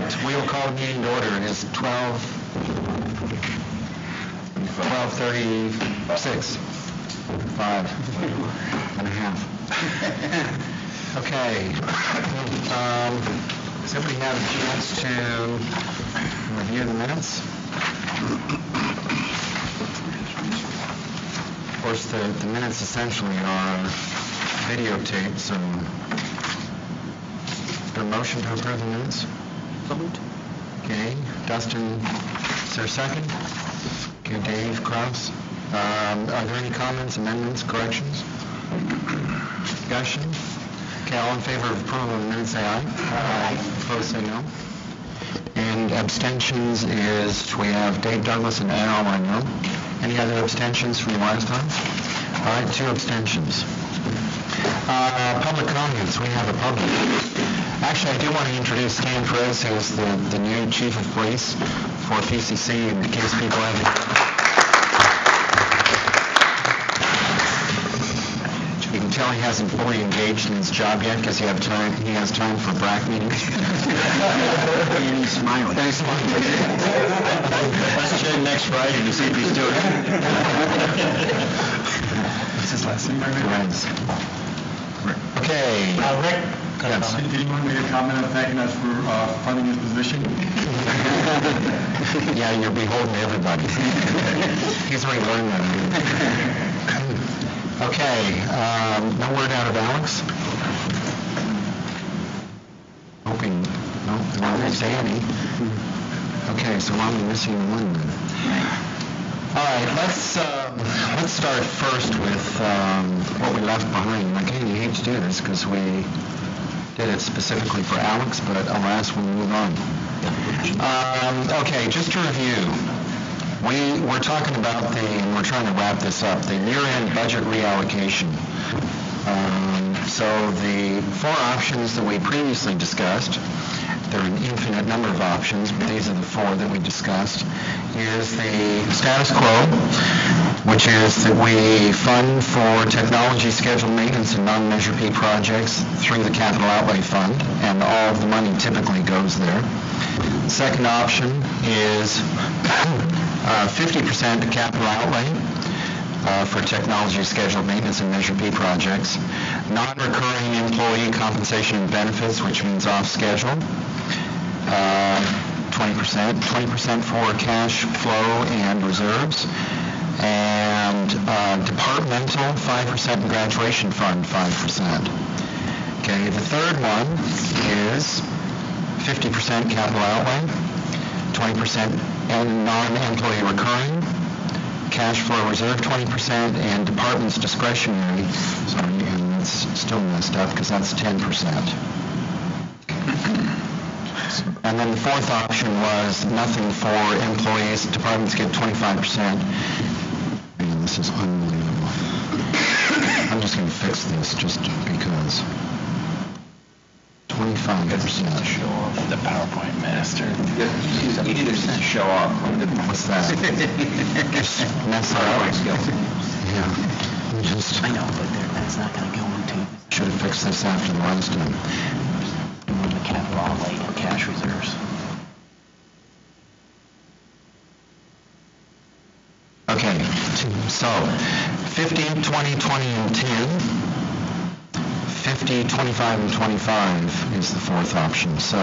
right, we will call the meeting to order. It is 12:36. 5.5. Okay. Does everybody have a chance to review the minutes? Of course, the minutes essentially are videotaped, so is there a motion to approve the minutes? Okay. Dustin, is there a second? Okay, Dave, Kraus. Are there any comments, amendments, corrections? Discussion? Okay, all in favor of approval of the minutes, say aye. Aye. Opposed, say no. And abstentions is, we have Dave Douglas and Al, I know. Any other abstentions from the last time? All right, 2 abstentions. Public comments, we have a public. Actually, I do want to introduce Stan Perez, who is the new Chief of Police for PCC, in case people have any. You can tell he hasn't fully engaged in his job yet because he has time for BRAC meetings. And he's smiling. And he's smiling. Let's check next Friday to see if he's doing it. What's his last name? Perez. Okay. Rick, Yes. did you want me to comment on thanking us for funding this position? Yeah, you're beholden to everybody. He's already learned that. Okay, no word out of Alex? Hoping, no, there's Danny. Okay, so I'm missing one then. All right, let's start first with what we left behind. I kind of hate to do this because we did it specifically for Alex, but I'll ask when we move on. Okay, just to review. We're talking about and we're trying to wrap this up, the year-end budget reallocation. So the 4 options that we previously discussed, there are an infinite number of options, but these are the 4 that we discussed, is the status quo, which is that we fund for technology scheduled maintenance and non-Measure P projects through the capital outlay fund, and all of the money typically goes there. The second option is 50% capital outlay for technology scheduled maintenance and Measure P projects, non-recurring employee compensation and benefits, which means off schedule, 20% for cash flow and reserves, and departmental 5% and graduation fund 5%. Okay, the third one is 50% capital outlay, 20% and non-employee recurring, cash flow reserve 20%, and department's discretionary, sorry, and it's still messed up because that's 10%. And then the fourth option was nothing for employees. Departments get 25%. Man, this is unbelievable. I'm just going to fix this just because. 25%. Show off the PowerPoint master. You need to show off. What's that? Just mess that up. Yeah. I know, but that's not going to go into. Should have fixed this after the last time. The capital outlay and cash reserves. Okay, so 50, 20, 20, and 10. 50, 25, and 25 is the fourth option. So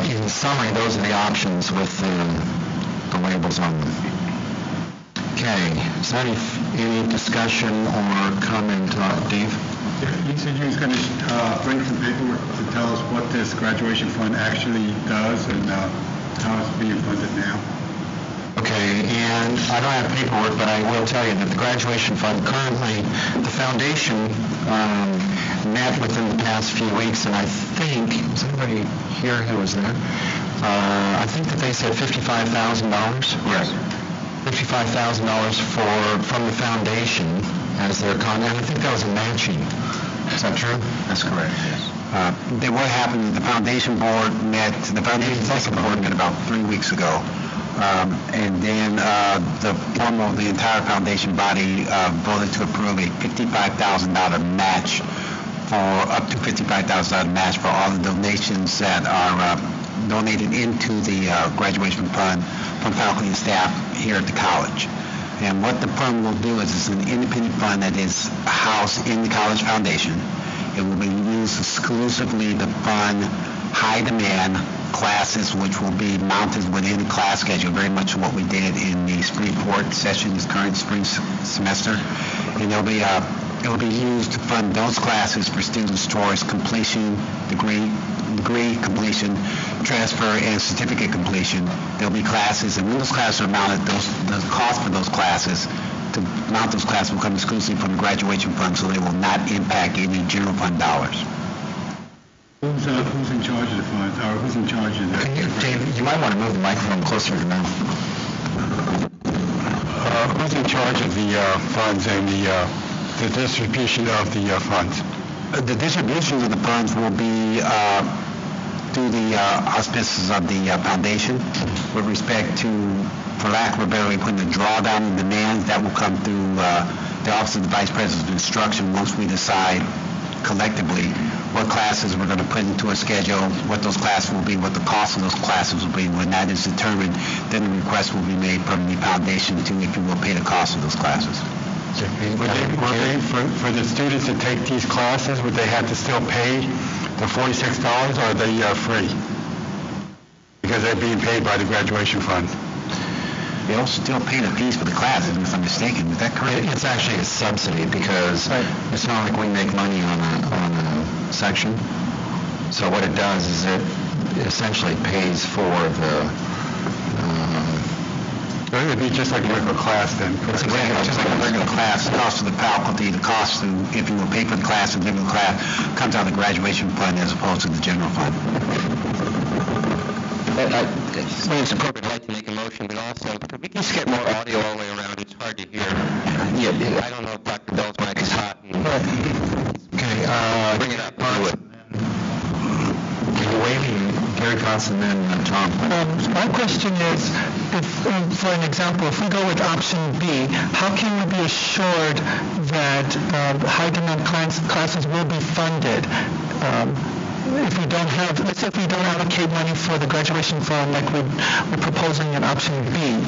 in summary, those are the options with the labels on them. Okay, is there any discussion or comment, Dave? You said you was going to bring some paperwork to tell us what this graduation fund actually does and how it's being funded now. Okay, and I don't have paperwork, but I will tell you that the graduation fund currently, the foundation met within the past few weeks, and I think, was anybody here who was there? I think that they said $55,000. Yes. $55,000 from the foundation as their content. I think that was a matching. Is that true? That's correct, yes. What happened, the foundation board met, the foundation second board met about 3 weeks ago. And then the entire foundation body voted to approve a $55,000 match for up to $55,000 match for all the donations that are donated into the graduation fund from faculty and staff here at the college. And what the fund will do is it's an independent fund that is housed in the college foundation. It will be used exclusively to fund high-demand classes, which will be mounted within the class schedule, very much what we did in the Springport session, this current spring semester. And it will be used to fund those classes for students towards completion, degree completion, transfer, and certificate completion. There'll be classes, and when those classes are mounted, the cost for those classes, to mount those classes, will come exclusively from the graduation fund, so they will not impact any general fund dollars. Who's in charge of the funds, or who's in charge of that? Dave, you might want to move the microphone closer to your mouth. Who's in charge of the funds and the distribution of the funds? The distribution of the funds will be through the auspices of the foundation. With respect to, for lack of a better way, putting the drawdown in demands, that will come through the Office of the Vice President of Instruction once we decide collectively what classes we're going to put into a schedule, what those classes will be, what the cost of those classes will be. When that is determined, then the request will be made from the foundation to, if you will, pay the cost of those classes. For the students that take these classes, would they have to still pay the $46, or are they free? Because they're being paid by the graduation fund. They'll still pay the fees for the classes, if I'm mistaken. Is that correct? It's actually a subsidy because it's not like we make money on a section. So what it does is it essentially pays for the... it would be just like a regular class then. It's exactly just like a regular class. The cost of the faculty, the cost to, if you will pay for the class and live in the class, comes out of the graduation fund as opposed to the general fund. When it's appropriate, I'd like to make a motion, but also, could we just get more audio all the way around? It's hard to hear. Yeah, I don't know if Dr. Bell's mic is hot. Okay, Bring it up. Can you wait? Gary Constant, then Tom. My question is, if, for an example, if we go with option B, how can we be assured that high-demand classes will be funded? If we don't have, let's say if we don't allocate money for the graduation fund like we're proposing in option B,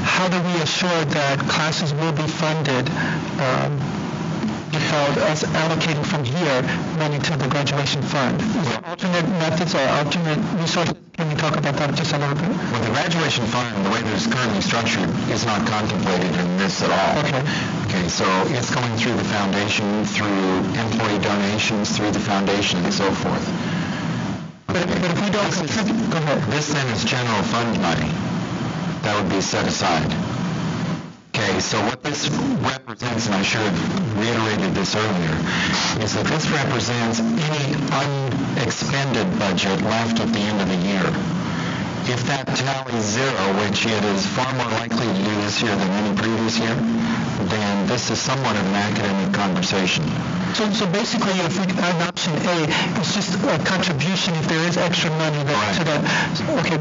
how do we assure that classes will be funded without us allocating from here money to the graduation fund? Is there alternate methods or alternate resources? Can we talk about that just a little bit? Well, the graduation fund, the way that it's currently structured, is not contemplated in this at all. Okay, so it's going through the foundation, through employee donations, through the foundation, and so forth. But if we don't contribute, go ahead. This then is general fund money that would be set aside. Okay, so what this represents, and I should have reiterated this earlier, is that this represents any unexpended budget left at the end of the year. If that tallies zero, which it is far more likely to do this year than any previous year, then this is somewhat of an academic conversation. So basically, if we add option A, it's just a contribution if there is extra money to that. Okay,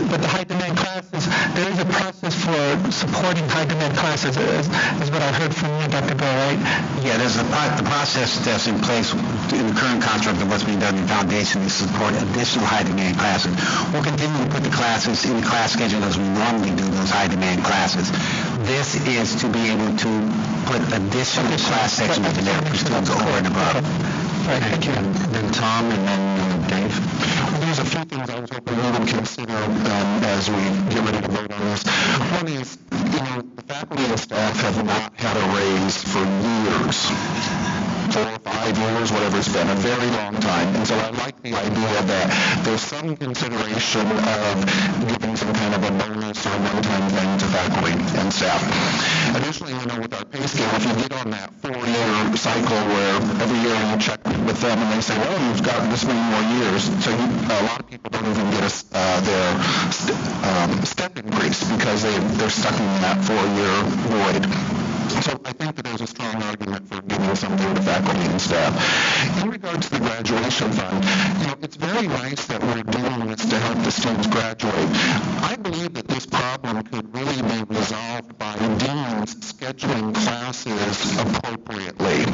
but the high demand classes, there is a process for supporting high demand classes, is what I heard from you, Dr. Bell, right? Yeah, there's the process that's in place in the current construct of what's being done in foundation to support additional high demand classes. We'll continue to put the classes in the class schedule as we normally do those high demand classes. This is to be able to put additional class sections in there for students over and above. All right, thank you. And then Tom, and then Dave. Well, there's a few things I was hoping we would consider as we get ready to vote on this. One is, the faculty and staff have not had a raise for years. 4 or 5 years, whatever it's been, a very long time. And so I like the idea that there's some consideration of giving some kind of a bonus or a one-time thing to faculty and staff. Additionally, with our pay scale, if you get on that 4-year cycle where every year you check with them and they say, well, you've got this many more years, so a lot of people don't even get their step increase because they're stuck in that 4-year void. So I think that there's a strong argument for giving something to faculty and staff. In regards to the graduation fund, it's very nice that we're doing this to help the students graduate. I believe that this problem could really be resolved by deans scheduling classes appropriately.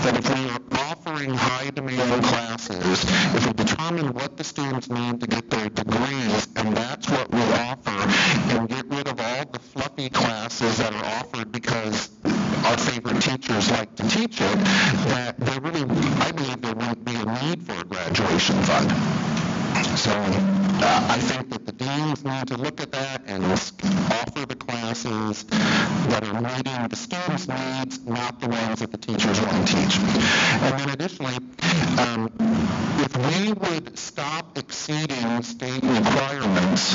That if we are offering high demand classes, if we determine what the students need to get their degrees, and that's what we offer, and get rid of all the fluffy classes that are offered because our favorite teachers like to teach it, that there really, I believe there wouldn't be a need for a graduation fund. So I think that the deans need to look at that and offer the classes that are meeting the students' needs, not the ones that the teachers want to teach. And then additionally, if we would stop exceeding state requirements,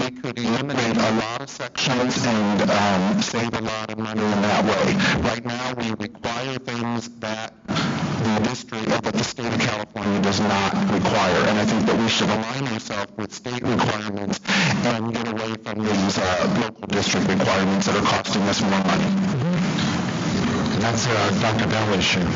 we could eliminate a lot of sections and save a lot of money in that way. Right now, we require things that the state of California does not require, and I think that we should align ourselves with state requirements and get away from these local district requirements that are costing us more money. And that's a Dr. Bell issue.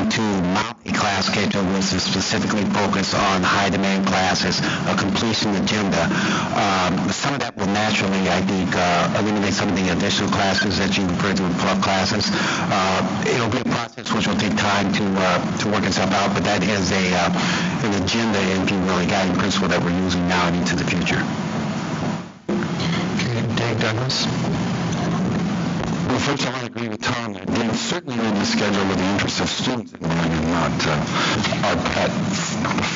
To mount a class schedule was to specifically focus on high demand classes, a completion agenda. Some of that will naturally, I think, eliminate some of the additional classes that you refer to as plug classes. It'll be a process which will take time to work itself out, but that is an agenda, if you will, a guiding principle that we're using now and into the future. Okay, Dave Douglas. Well, first I want to agree with Tom that we certainly need to schedule with the interests of students in mind and not our pet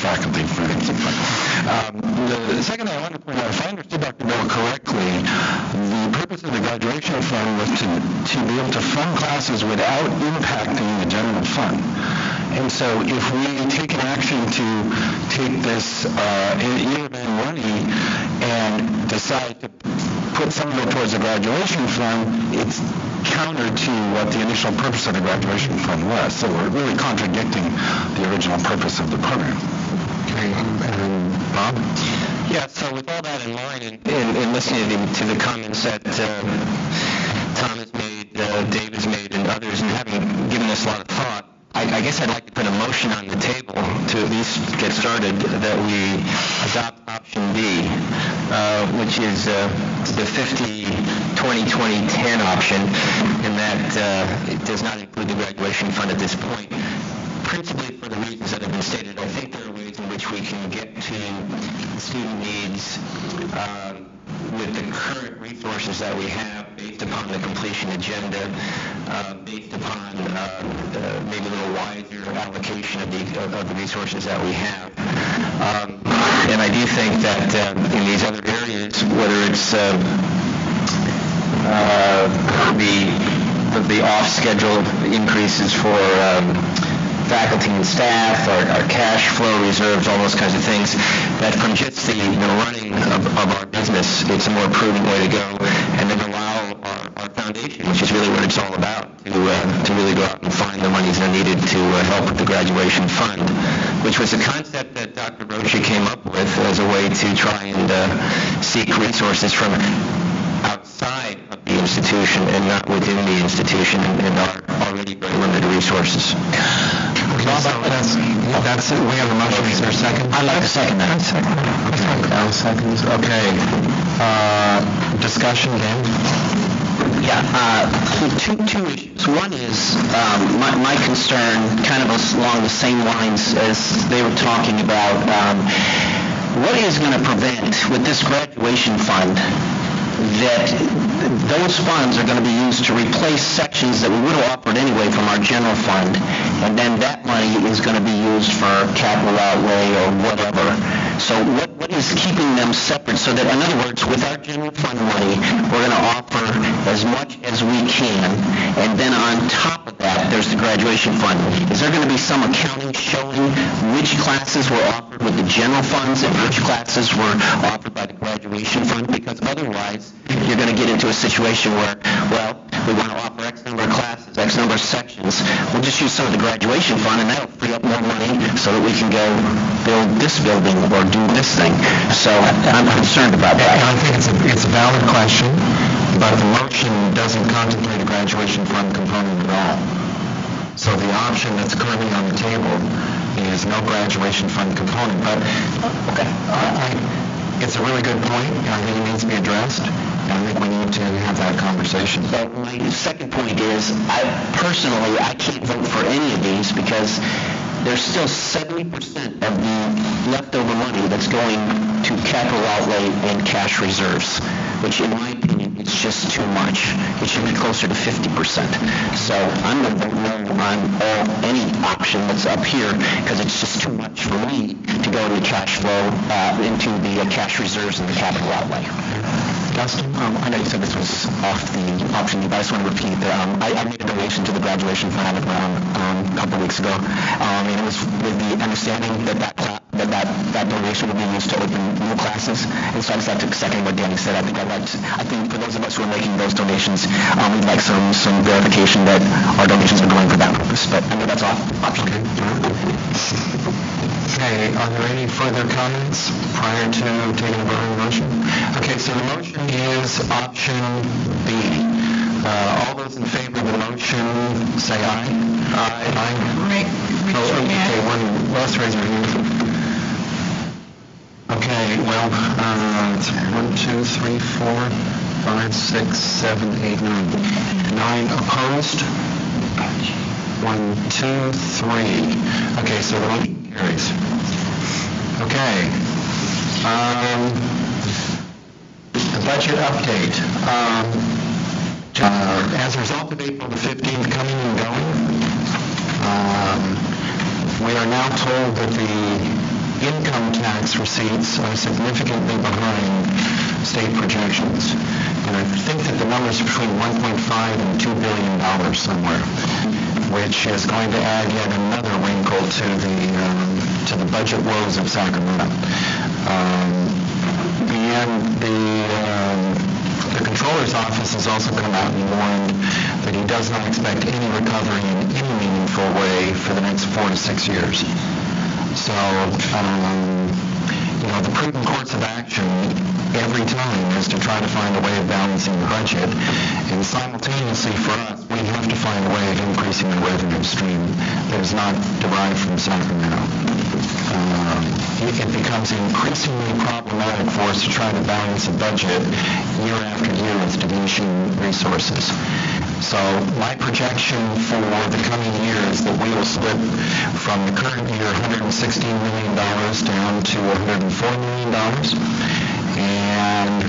faculty friends. The second thing I want to point out, if I understood Dr. Bell correctly, the purpose of the graduation fund was to be able to fund classes without impacting the general fund. And so if we take an action to take this year-end money and decide to put some of it towards the graduation fund, it's counter to what the initial purpose of the graduation fund was. So we're really contradicting the original purpose of the program. Okay, and Bob? Yeah, so with all that in mind, and listening to the comments that Tom has made, Dave has made, and others, and having given this a lot of thought, I guess I'd like to put a motion on the table to at least get started that we adopt option B, which is the 50-20-20-10 option, and that it does not include the graduation fund at this point, principally for the reasons that have been stated. I think there are ways in which we can get to student needs with the current resources that we have, based upon the completion agenda, based upon maybe a little wider allocation of the resources that we have. And I do think that in these other areas, whether it's the off-schedule increases for faculty and staff, our cash flow reserves, all those kinds of things, that from just the running of our business, it's a more prudent way to go, and then allow our foundation, which is really what it's all about, to really go out and find the monies that are needed to help with the graduation fund, which was a concept that Dr. Rocha came up with as a way to try and seek resources from outside of the institution and not within the institution and our already very limited resources. Okay, so that's it. We have a motion. Is there a second? I'd like to second that. Okay, Al seconds. Okay. Discussion, Dan? Yeah, two issues. One is my concern, kind of along the same lines as they were talking about, what is going to prevent, with this graduation fund, that those funds are going to be used to replace sections that we would have offered anyway from our general fund, and then that money is going to be used for capital outlay or whatever. So what is keeping them separate, so that, in other words, with our general fund money, we're going to offer as much as we can, and then on top of that, there's the graduation fund. Is there going to be some accounting showing which classes were offered with the general funds and which classes were offered by the graduation fund? Because otherwise, you're going to get into a situation where, well, we want to offer X number of classes, X number of sections. We'll just use some of the graduation fund, and that'll free up more money so that we can go build this building or do this thing. So I'm concerned about that. I think it's a valid question, but the motion doesn't contemplate a graduation fund component at all. So the option that's currently on the table is no graduation fund component. But it's a really good point. I think it needs to be addressed. I think we need to have that conversation. But my second point is, I can't vote for any of these because there's still 70% of the leftover money that's going to capital outlay and cash reserves, which in my opinion, it's just too much. It should be closer to 50%. So I'm going to vote no on any option that's up here because it's just too much for me to go to the cash flow, into the cash reserves and the capital outlay. Dustin? I know you said this was off the option, but I just want to repeat that I made a donation to the graduation fund a couple of weeks ago, and it was with the understanding that donation would be used to open new classes. And so I just like to second what Danny said. I think for those of us who are making those donations, we'd like some verification that our donations are going for that purpose. But I know that's off option. Okay, are there any further comments prior to taking a vote on the motion? Okay, so the motion is option B. All those in favor of the motion, say aye. Aye. Let's raise your hand. Okay, well, it's 1, 2, 3, 4, 5, 6, 7, 8, 9. 9 opposed. 1, 2, 3. Okay, so the motion carries. Okay. The budget update. As a result of April the 15th coming and going, we are now told that the income tax receipts are significantly behind state projections. And I think that the numbers are between $1.5 and $2 billion somewhere, which is going to add yet another wrinkle to the budget woes of Sacramento. And the Comptroller's office has also come out and warned that he does not expect any recovery in any meaningful way for the next 4 to 6 years. So, the prudent course of action every time is to try to find a way of balancing the budget, and simultaneously for us, we have to find a way of increasing the revenue stream that is not derived from Sacramento. It becomes increasingly problematic for us to try to balance a budget year after year with diminishing resources. So my projection for the coming year is that we will slip from the current year $116 million down to $104 million. And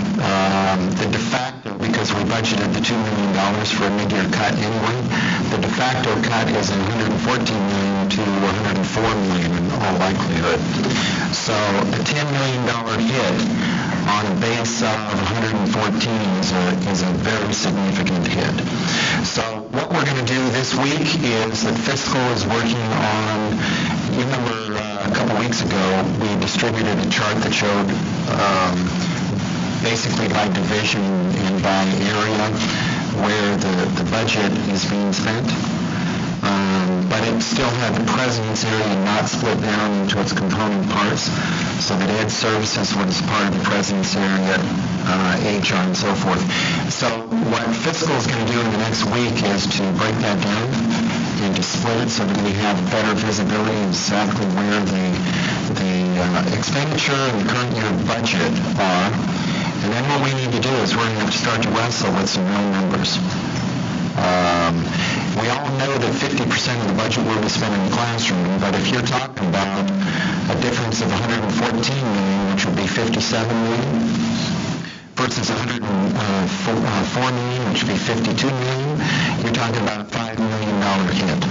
the de facto, because we budgeted the $2 million for a mid-year cut anyway, the de facto cut is $114 million to $104 million in all likelihood. So a $10 million hit on a base of 114 is a very significant hit. So what we're going to do this week is that Fiscal is working on, you remember a couple weeks ago, we distributed a chart that showed basically by division and by area where the budget is being spent. But it still had the president's area not split down into its component parts, so that Ed Services was part of the president's area, HR and so forth. So what Fiscal is going to do in the next week is to break that down and to split it so that we have better visibility exactly where the expenditure and the current year budget are. And then what we need to do is we're going to have to start to wrestle with some real numbers. We all know that 50% of the budget will be spent in the classroom, but if you're talking about a difference of $114 million, which would be $57 million, versus $104 million, which would be $52 million, you're talking about a $5 million hit.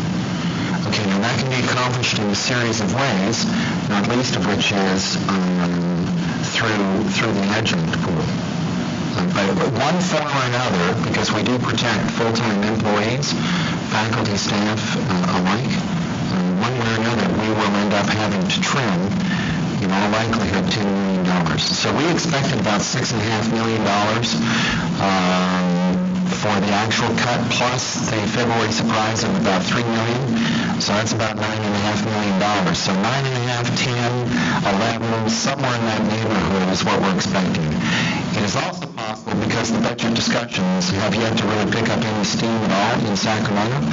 Okay, now that can be accomplished in a series of ways, not least of which is through the adjunct pool. But one form or another, because we do protect full-time employees, faculty, staff alike, one way or another, we will end up having to trim, in all likelihood, $10 million. So we expected about $6.5 million for the actual cut, plus the February surprise of about $3 million. So that's about $9.5 million. So 9.5, 10, 11, somewhere in that neighborhood is what we're expecting. It is also possible, because the budget discussions have yet to really pick up any steam at all in Sacramento,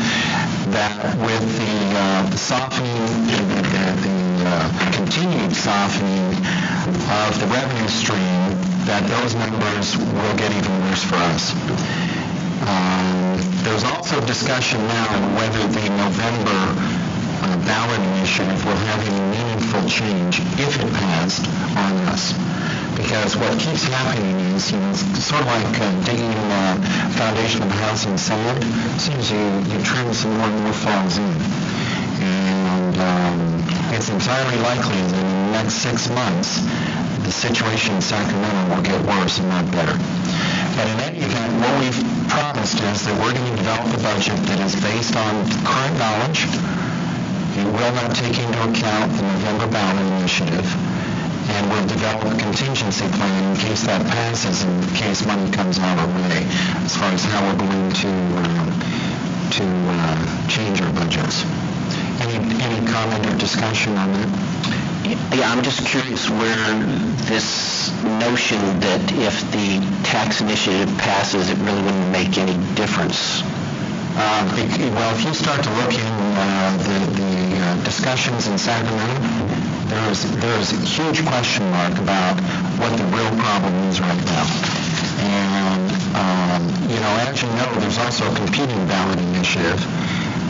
that with the softening, the continued softening of the revenue stream, that those numbers will get even worse for us. There's also discussion now on whether the November ballot initiative will have any meaningful change, if it passed, on us. Because what keeps happening is, it's sort of like digging a foundation of a house in sand. As soon as you trim some more and more falls in. And it's entirely likely that in the next 6 months, the situation in Sacramento will get worse and not better. But in any event, what we've promised is that we're going to develop a budget that is based on current knowledge. It will not take into account the November ballot initiative, and we'll develop a contingency plan in case that passes, in case money comes our way, as far as how we're going to change our budgets. Any comment or discussion on that? Yeah, I'm just curious where this notion that if the tax initiative passes, it really wouldn't make any difference. Well, if you start to look in the discussions in Sacramento, there is a huge question mark about what the real problem is right now. And, as you know, there's also a competing ballot initiative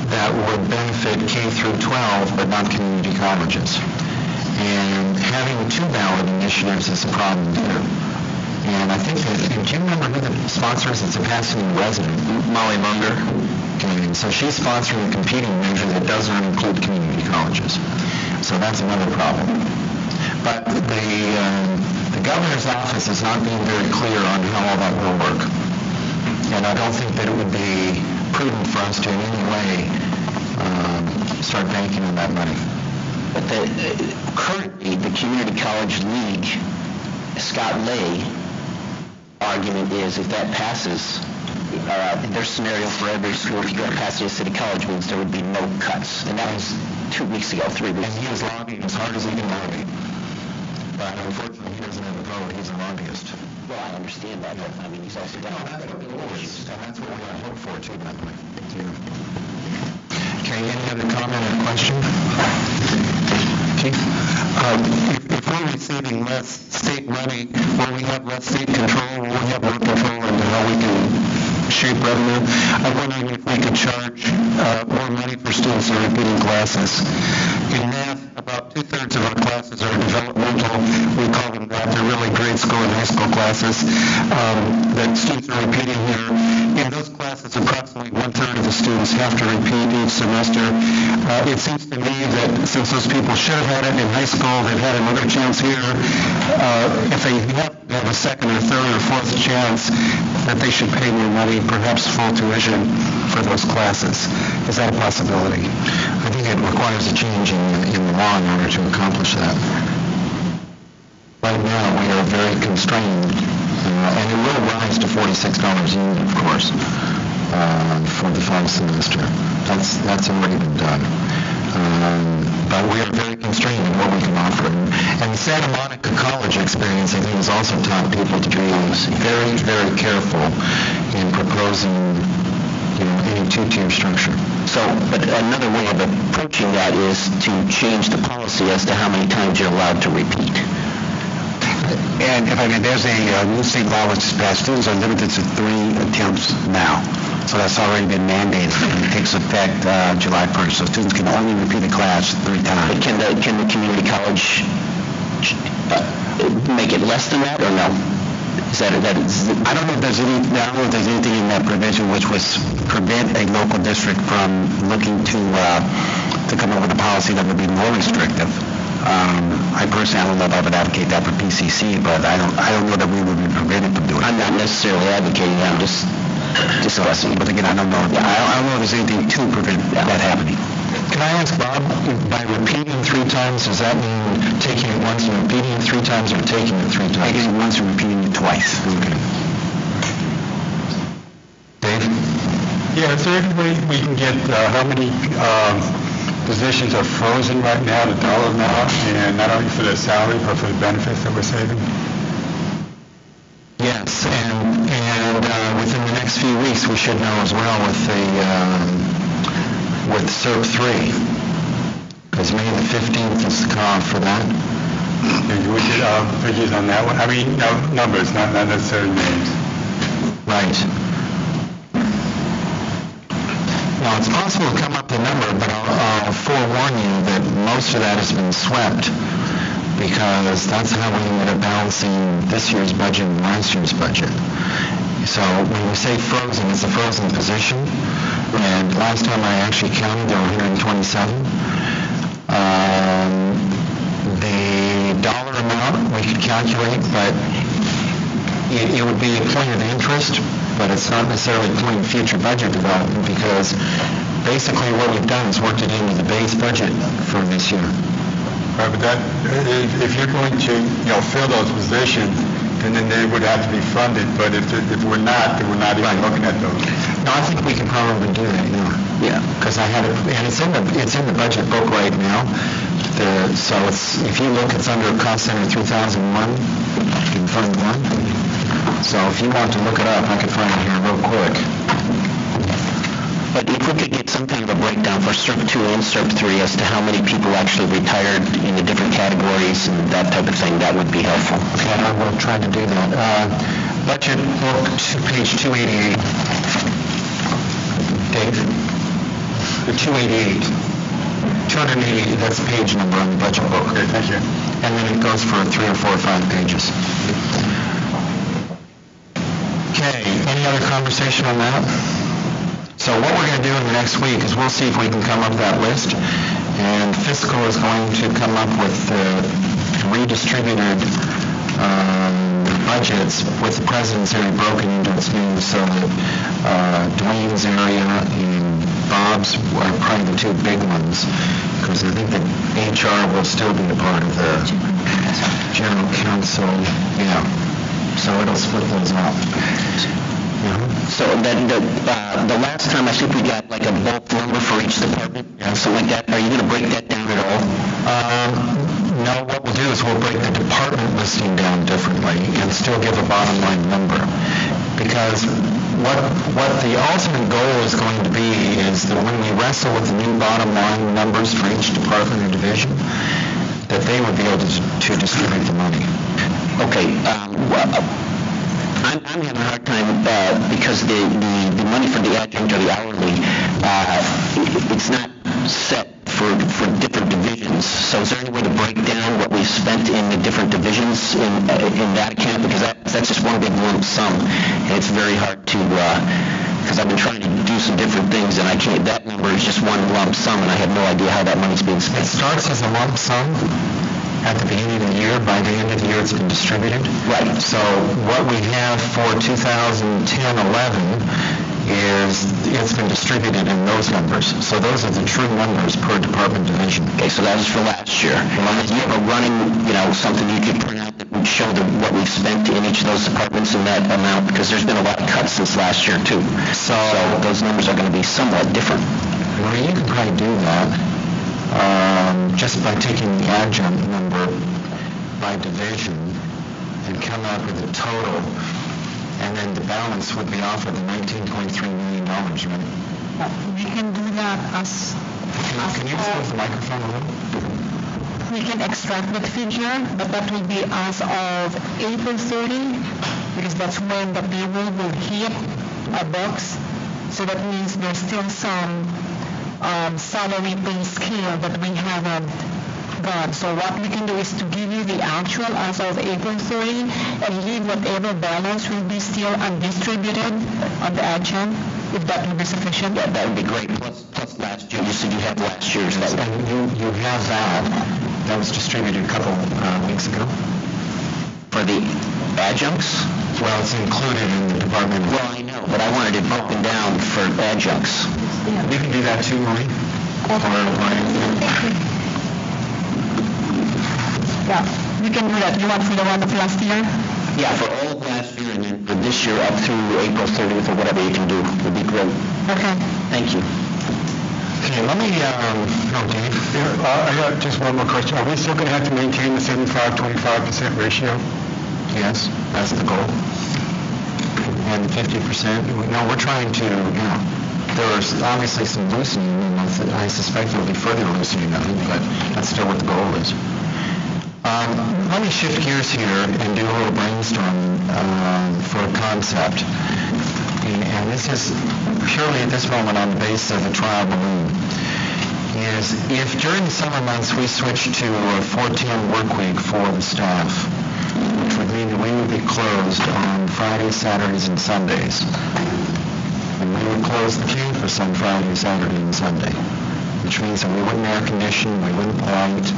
that would benefit K through 12, but not community colleges. And having 2 ballot initiatives is a problem too. And I think that, do you remember who the sponsor is? It's a Pasadena resident, Molly Munger. Okay, so she's sponsoring a competing measure that does not include community colleges. So that's another problem. But the governor's office is not being very clear on how all that will work. And I don't think that it would be prudent for us to in any way start banking on that money. But currently, the Community College League, Scott Lay, argument is if that passes, their scenario for every school, if you go to Pasadena City College, means there would be no cuts. And that was 2 weeks ago, 3 weeks ago. And he is lobbying as hard as he can lobby. But unfortunately, he doesn't have a vote. He's a lobbyist. Well, I understand that, but I mean, he's also done that's what it is. And that's what we got to hope for, too, by the way. Okay, any other comment or question? Okay. If we're receiving less state money, will we have less state control? Will we have more control into how we can shape revenue? I'm wondering if we could charge more money for students who are repeating classes. In math, about 2/3 of our classes are developmental. We call them that. They're really grade school and high school classes that students are repeating here. In those classes, approximately 1/3 of the students have to repeat each semester. It seems to me that since those people should have had it in high school, they've had another chance here. If they have a second or third or fourth chance, that they should pay more money, perhaps full tuition for those classes. Is that a possibility? I think it requires a change in the law in order to accomplish that. Right now, we are very constrained, and it will rise to $46 a unit, of course, for the fall semester. That's already been done. But we are very constrained in what we can offer. And the Santa Monica College experience, I think, has also taught people to be very, very careful in proposing, any two-tier structure. So, but another way of approaching that is to change the policy as to how many times you're allowed to repeat. And if I may, there's a new state law which is passed. Students are limited to 3 attempts now. So that's already been mandated, and it takes effect July 1st. So students can only repeat a class 3 times. But can the community college make it less than that, or no? I don't know if there's anything in that provision which would prevent a local district from looking to come up with a policy that would be more restrictive. I personally don't know if I would advocate that for PCC, but I don't know that we would be prevented from doing it. I'm not necessarily advocating that. I'm just discussing. But again, I don't know. I don't know if there's anything to prevent that happening. Can I ask Bob, by repeating 3 times, does that mean taking it once and repeating it 3 times, or taking it 3 times? Taking it once and repeating it twice. Okay. Dave? Yeah, is there any way we can get how many positions are frozen right now, the dollar amount, and not only for the salary, but for the benefits that we're saving? Yes, and within the next few weeks, we should know as well with SERP 3, because May the 15th is the cutoff for that. And we get figures on that one? I mean, numbers, not necessarily names. Right. Now, it's possible to come up with a number, but I'll forewarn you that most of that has been swept, because that's how we ended up balancing this year's budget and last year's budget. So when we say frozen, it's a frozen position, and last time I actually counted, there were 127. The dollar amount we could calculate, but it would be a point of interest, but it's not necessarily a point of future budget development, because basically what we've done is worked it into the base budget for this year. Right, but that, if you're going to, fill those positions, then they would have to be funded, but if we're not, then we're not even looking at those. No, I think we can probably do that, yeah. Because I had it, and it's in the budget book right now. So if you look, it's under cost center 3001 in Fund 1. So if you want to look it up, I could find it here real quick. But if we could get some kind of a breakdown for SERP 2 and SERP 3 as to how many people actually retired in the different categories and that type of thing, that would be helpful. Okay, I will try to do that. Budget book, page 288. Dave? 288. 288, that's the page number on the budget book. Okay, thank you. And then it goes for 3 or 4 or 5 pages. Okay, any other conversation on that? So what we're going to do in the next week is we'll see if we can come up with that list, and fiscal is going to come up with redistributed budgets with the president's area broken into its new, so that Dwayne's area and Bob's are probably the two big ones, because I think that HR will still be a part of the general council, yeah. So it'll split those up. So then the last time I think we got like a bulk number for each department, something like that. Are you going to break that down at all? No, what we'll do is we'll break the department listing down differently and still give a bottom line number. Because what the ultimate goal is going to be is that when we wrestle with the new bottom line numbers for each department or division, that they would be able to distribute the money. Okay. I'm having a hard time because the money for the adjunct or the hourly, it's not set for different divisions. So is there any way to break down what we've spent in the different divisions in that account? Because that's just one big lump sum, and it's very hard to, because I've been trying to do some different things, and I can't, that number is just one lump sum, and I have no idea how that money's being spent. It starts as a lump sum at the beginning of the year. By the end of the year, it's been distributed. Right. So what we have for 2010-11 is it's been distributed in those numbers. So those are the true numbers per department division. Okay, so that was for last year. Do you have a running, something you could print out that would show what we've spent in each of those departments in that amount? Because there's been a lot of cuts since last year, too. So those numbers are going to be somewhat different. Well, you can probably do that. Just by taking the adjunct number by division and come up with a total, and then the balance would be off of the $19.3 million, right? We can do that as Can you just move the microphone a little? we can extract that figure, but that will be as of April 30, because that's when the payroll will hit our books. So that means there's still some salary pay scale that we haven't gone. So what we can do is to give you the actual as of April 30 and leave whatever balance will be still undistributed on the adjunct, if that would be sufficient. Yeah, that would be great. Plus last year, you said you had last year's. And you have that. That was distributed a couple weeks ago. For the adjuncts? Well, it's included in the department. Well, I know, but I wanted it broken down for adjuncts. You can do that too, Maureen. Yeah, we can do that. You want for the one of last year? Yeah, for all of last year and then for this year up through April 30th or whatever you can do would be great. Okay. Thank you. Okay, let me, Dave. I got just one more question. Are we still going to have to maintain the 75-25% ratio? Yes, that's the goal. And the 50%, we're trying to, there's obviously some loosening, and I suspect there'll be further loosening of it, but that's still what the goal is. Let me shift gears here and do a little brainstorming for a concept. And this is purely at this moment on the basis of a trial balloon. Is if during the summer months we switch to a 4-10 work week for the staff, which would mean that we would be closed on Fridays, Saturdays, and Sundays. And we would close the campus on Friday, Saturday, and Sunday, which means that we wouldn't air condition, we wouldn't light.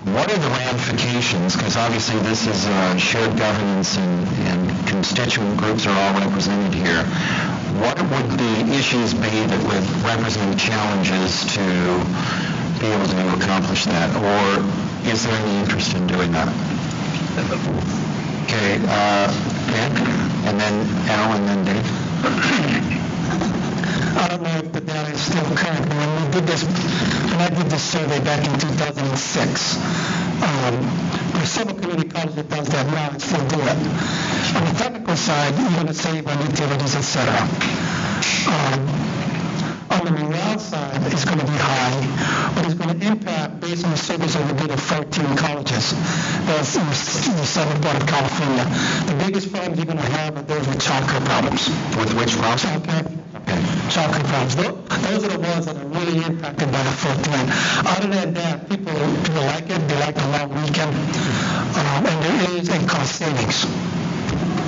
What are the ramifications? Because obviously this is shared governance and constituent groups are all represented here. What would the issues be that would represent challenges to be able to accomplish that? Or is there any interest in doing that? Okay, Dan, and then Al, and then Dave. I don't know if the data is still current. When I did this survey back in 2006, there's several community colleges that does that now and still do it. On the technical side, you're going to save on utilities, etc. On the morale side, it's going to be high, but it's going to impact, based on the surveys that we did of 14 colleges, that's in the southern part of California. The biggest problems you're going to have are those with childcare problems. With which problems? Childcare problems. Those are the ones that are really impacted by the 410. Other than that, people like it. They like the long weekend. And there is a cost savings.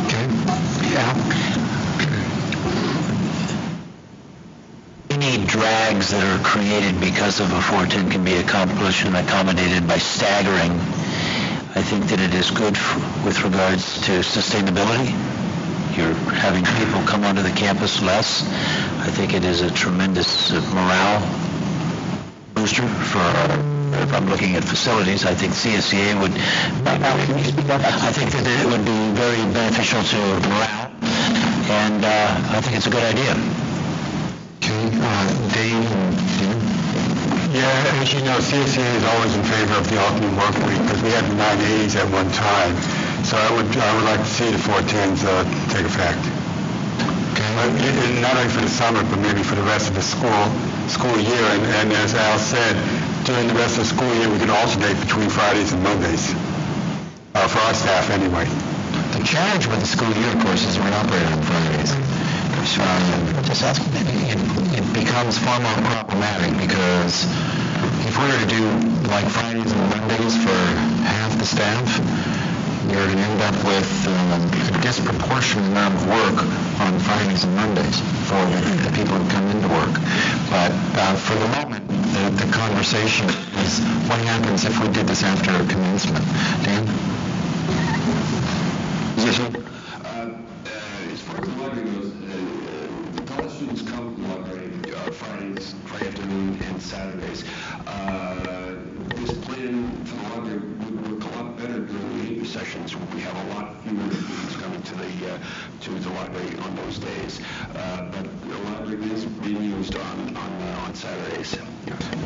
Okay. Yeah. Any drags that are created because of a 410 can be accomplished and accommodated by staggering. I think that it is good with regards to sustainability. You're having people come onto the campus less. I think it is a tremendous morale booster for if I'm looking at facilities. I think CSEA would, I think that it would be very beneficial to morale, and I think it's a good idea. Dave and Jim? Yeah, as you know, CSEA is always in favor of the alternate work week because we had the 980s at one time. So I would like to see the 410s take effect. Not only for the summer, but maybe for the rest of the school year. And as Al said, during the rest of the school year, we could alternate between Fridays and Mondays. For our staff, anyway. The challenge with the school year, of course, is we're not operating on Fridays. Just asking, it becomes far more problematic because if we were to do like Fridays and Mondays for half the staff, you're going to end up with a disproportionate amount of work on Fridays and Mondays for the people who come into work. But for the moment, the conversation is what happens if we did this after commencement. Dan? Yes, sir. As far as the library goes, college students come to the library Fridays, Friday afternoon, and Saturdays. This plan for the library would work a lot better during the evening sessions when we have a lot fewer students coming to the library on those days. But the library is being used on Saturdays.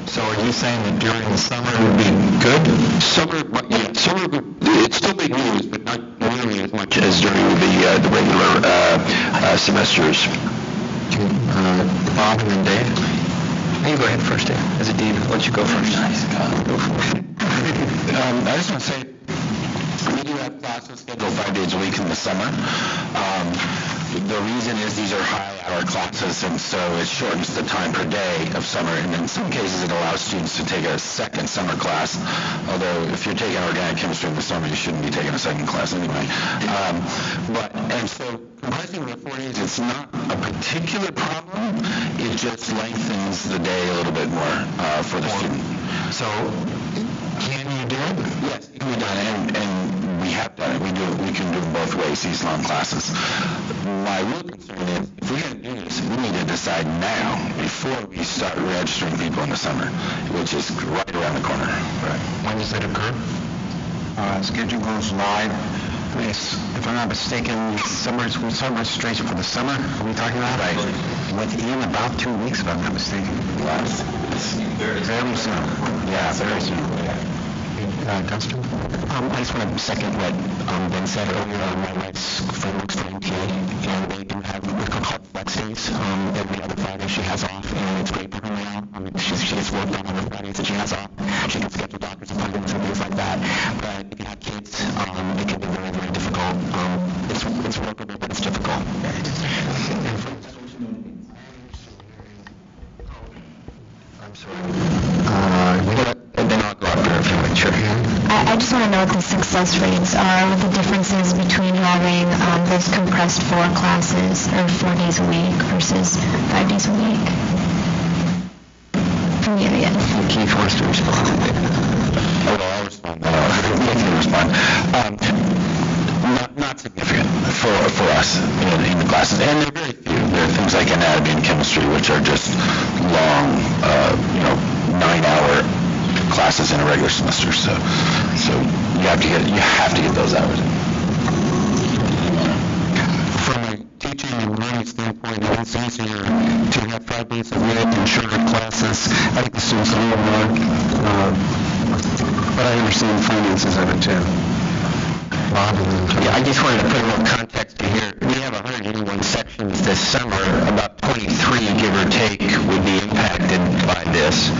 So are you saying that during the summer it would be good? Summer it's still being used, but not nearly as much as during the regular semesters. Bob and then Dave? You go ahead first, Dave. As a dean, I'll let you go first. Go for it. I just want to say, we do have classes scheduled 5 days a week in the summer. The reason is these are high-hour classes, and so it shortens the time per day of summer, and in some cases it allows students to take a second summer class, although if you're taking organic chemistry in the summer, you shouldn't be taking a second class anyway. And so compressing the 4 days, it's not a particular problem, it just lengthens the day a little bit more for the student. So can you do it? Yes, it can be done, and we have done it. We can do it both ways, these long classes. My real concern is, if we're going to do this, we need to decide now, before we start registering people in the summer, which is right around the corner. Right. When does that occur? Schedule goes live. If I'm not mistaken, summer registration for the summer, are we talking about? Right. Within about 2 weeks, if I'm not mistaken. Very soon. Yeah, very soon. Dustin? I just want to second what Ben said earlier on my wife's frameworks for MTA, and they do have what are called flex days. Every other Friday she has off, and it's great for her now. She has worked on other Fridays that she has off. She can schedule doctor's appointments and things like that. But if you have kids, it can be very, very difficult. It's workable, but it's difficult. I'm sorry. Then I'll go after if you want. Sure. I just want to know what the success rates are, what the differences between having those compressed 4 classes or 4 days a week versus 5 days a week. From you again. Keith wants to respond. I'll respond. You can respond. Not significant for us in the classes, and they're very few. There are things like anatomy and chemistry, which are just long, 9-hour classes in a regular semester. So you have to get those hours in. From a teaching and learning standpoint, it's easier to have 5 days a week and shorter classes. I think the students a little more, but I understand the finances of it too. Yeah, I just wanted to put a little context to here. We have 181 sections this summer. About 23, give or take, would be impacted by this.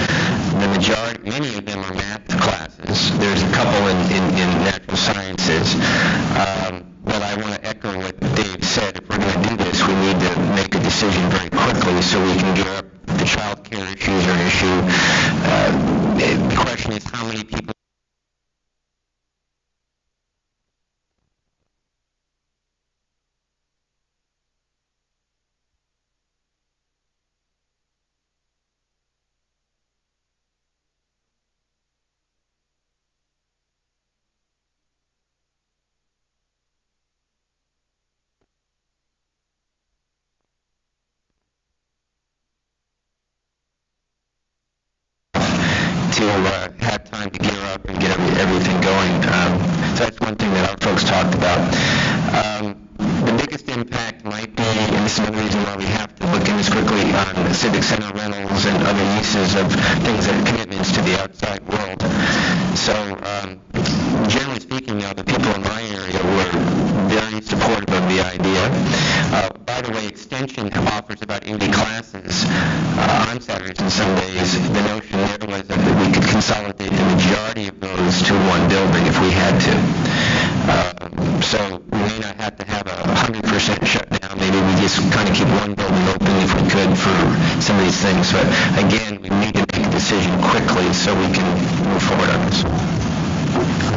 The majority, many of them are math classes. There's a couple in natural sciences. But I want to echo what Dave said. If we're going to do this, we need to make a decision very quickly so we can gear up. The child care issues are an issue. The question is how many people have time to gear up and get everything going. So that's one thing that our folks talked about. The biggest impact might be, and this is another reason why we have to look in this quickly, on civic center rentals and other uses of things that are commitments to the outside world. So generally speaking, the people in my area were very supportive of the idea. By the way, Extension offers about 80 classes on Saturdays and Sundays. The notion there was that we could consolidate the majority of those to one building if we had to. So we may not have to have a 100% shutdown. Maybe we just kind of keep one building open if we could for some of these things. But again, we need to make a decision quickly so we can move forward on this.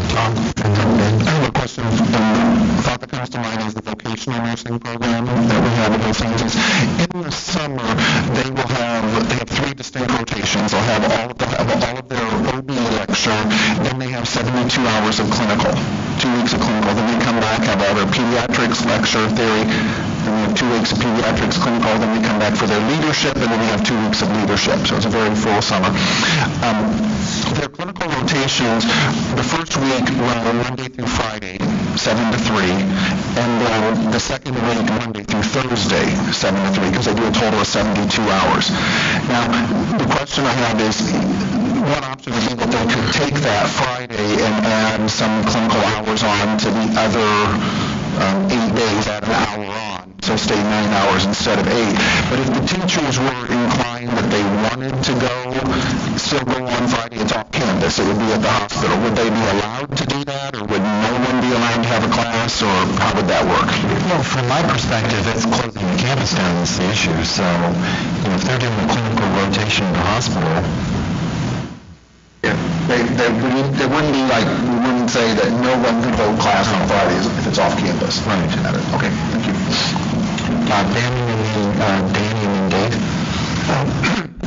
Tom, and then I have a question. The thought that comes to mind is the vocational nursing program that we have at Los Angeles. In the summer, they have 3 distinct rotations. They'll have all of their OB lecture, then they have 72 hours of clinical, 2 weeks of clinical. Then they come back, have all their pediatrics lecture theory, then we have 2 weeks of pediatrics clinical, then we come back for their leadership, and then we have 2 weeks of leadership. So it's a very full summer. Their clinical rotations, the first week run Monday through Friday, 7 to 3, and then the second week Monday through Thursday, 7 to 3, because they do a total of 72 hours. Now, the question I have is, one option would be that they could take that Friday and add some clinical hours on to the other 8 days, add an hour on, so stay 9 hours instead of 8. But if the teachers were inclined that they wanted to still go on Friday, it's off campus, it would be at the hospital. Would they be allowed to do that, or would no one be allowed to have a class, or how would that work? Well, from my perspective, it's closing the campus down is the issue. So, if they're doing a clinical rotation in the hospital, They wouldn't be like, we wouldn't say that no one could hold class on Fridays if it's off campus. Right. Okay, thank you. Danny and then Dave.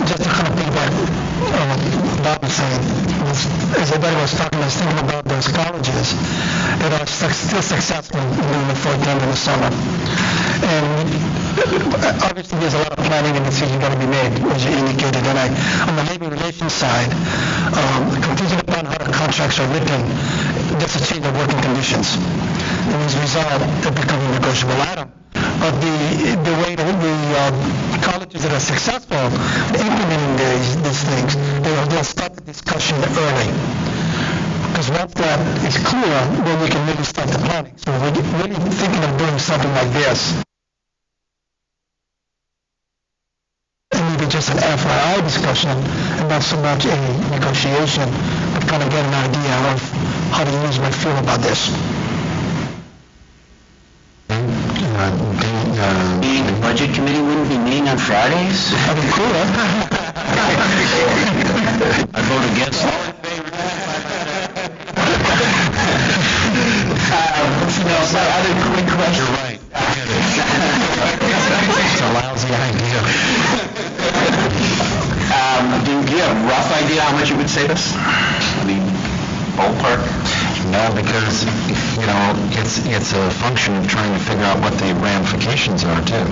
Just to kind of piggyback on what Bob was saying, as everybody was talking, I was thinking about those colleges that are still successful in the fourth term in the summer. And obviously there's a lot of planning and decisions got to be made, as you indicated. And on the labor relations side, contingent upon how the contracts are written, that's a change of working conditions. And as a result, it becomes a negotiable item. But the way the colleges that are successful implementing these things, they'll start the discussion early. Because once that is clear, then we can really start the planning. So we're really thinking of doing something like this. And maybe just an FYI discussion, and not so much a negotiation, but kind of get an idea of how the users might feel about this. The budget committee wouldn't be meeting on Fridays? That'd be cool, huh? I vote against it. My other quick question. You're right. It's a lousy idea. Do you have a rough idea how much it would save us? I mean, ballpark? No, because, it's a function of trying to figure out what the ramifications are, too.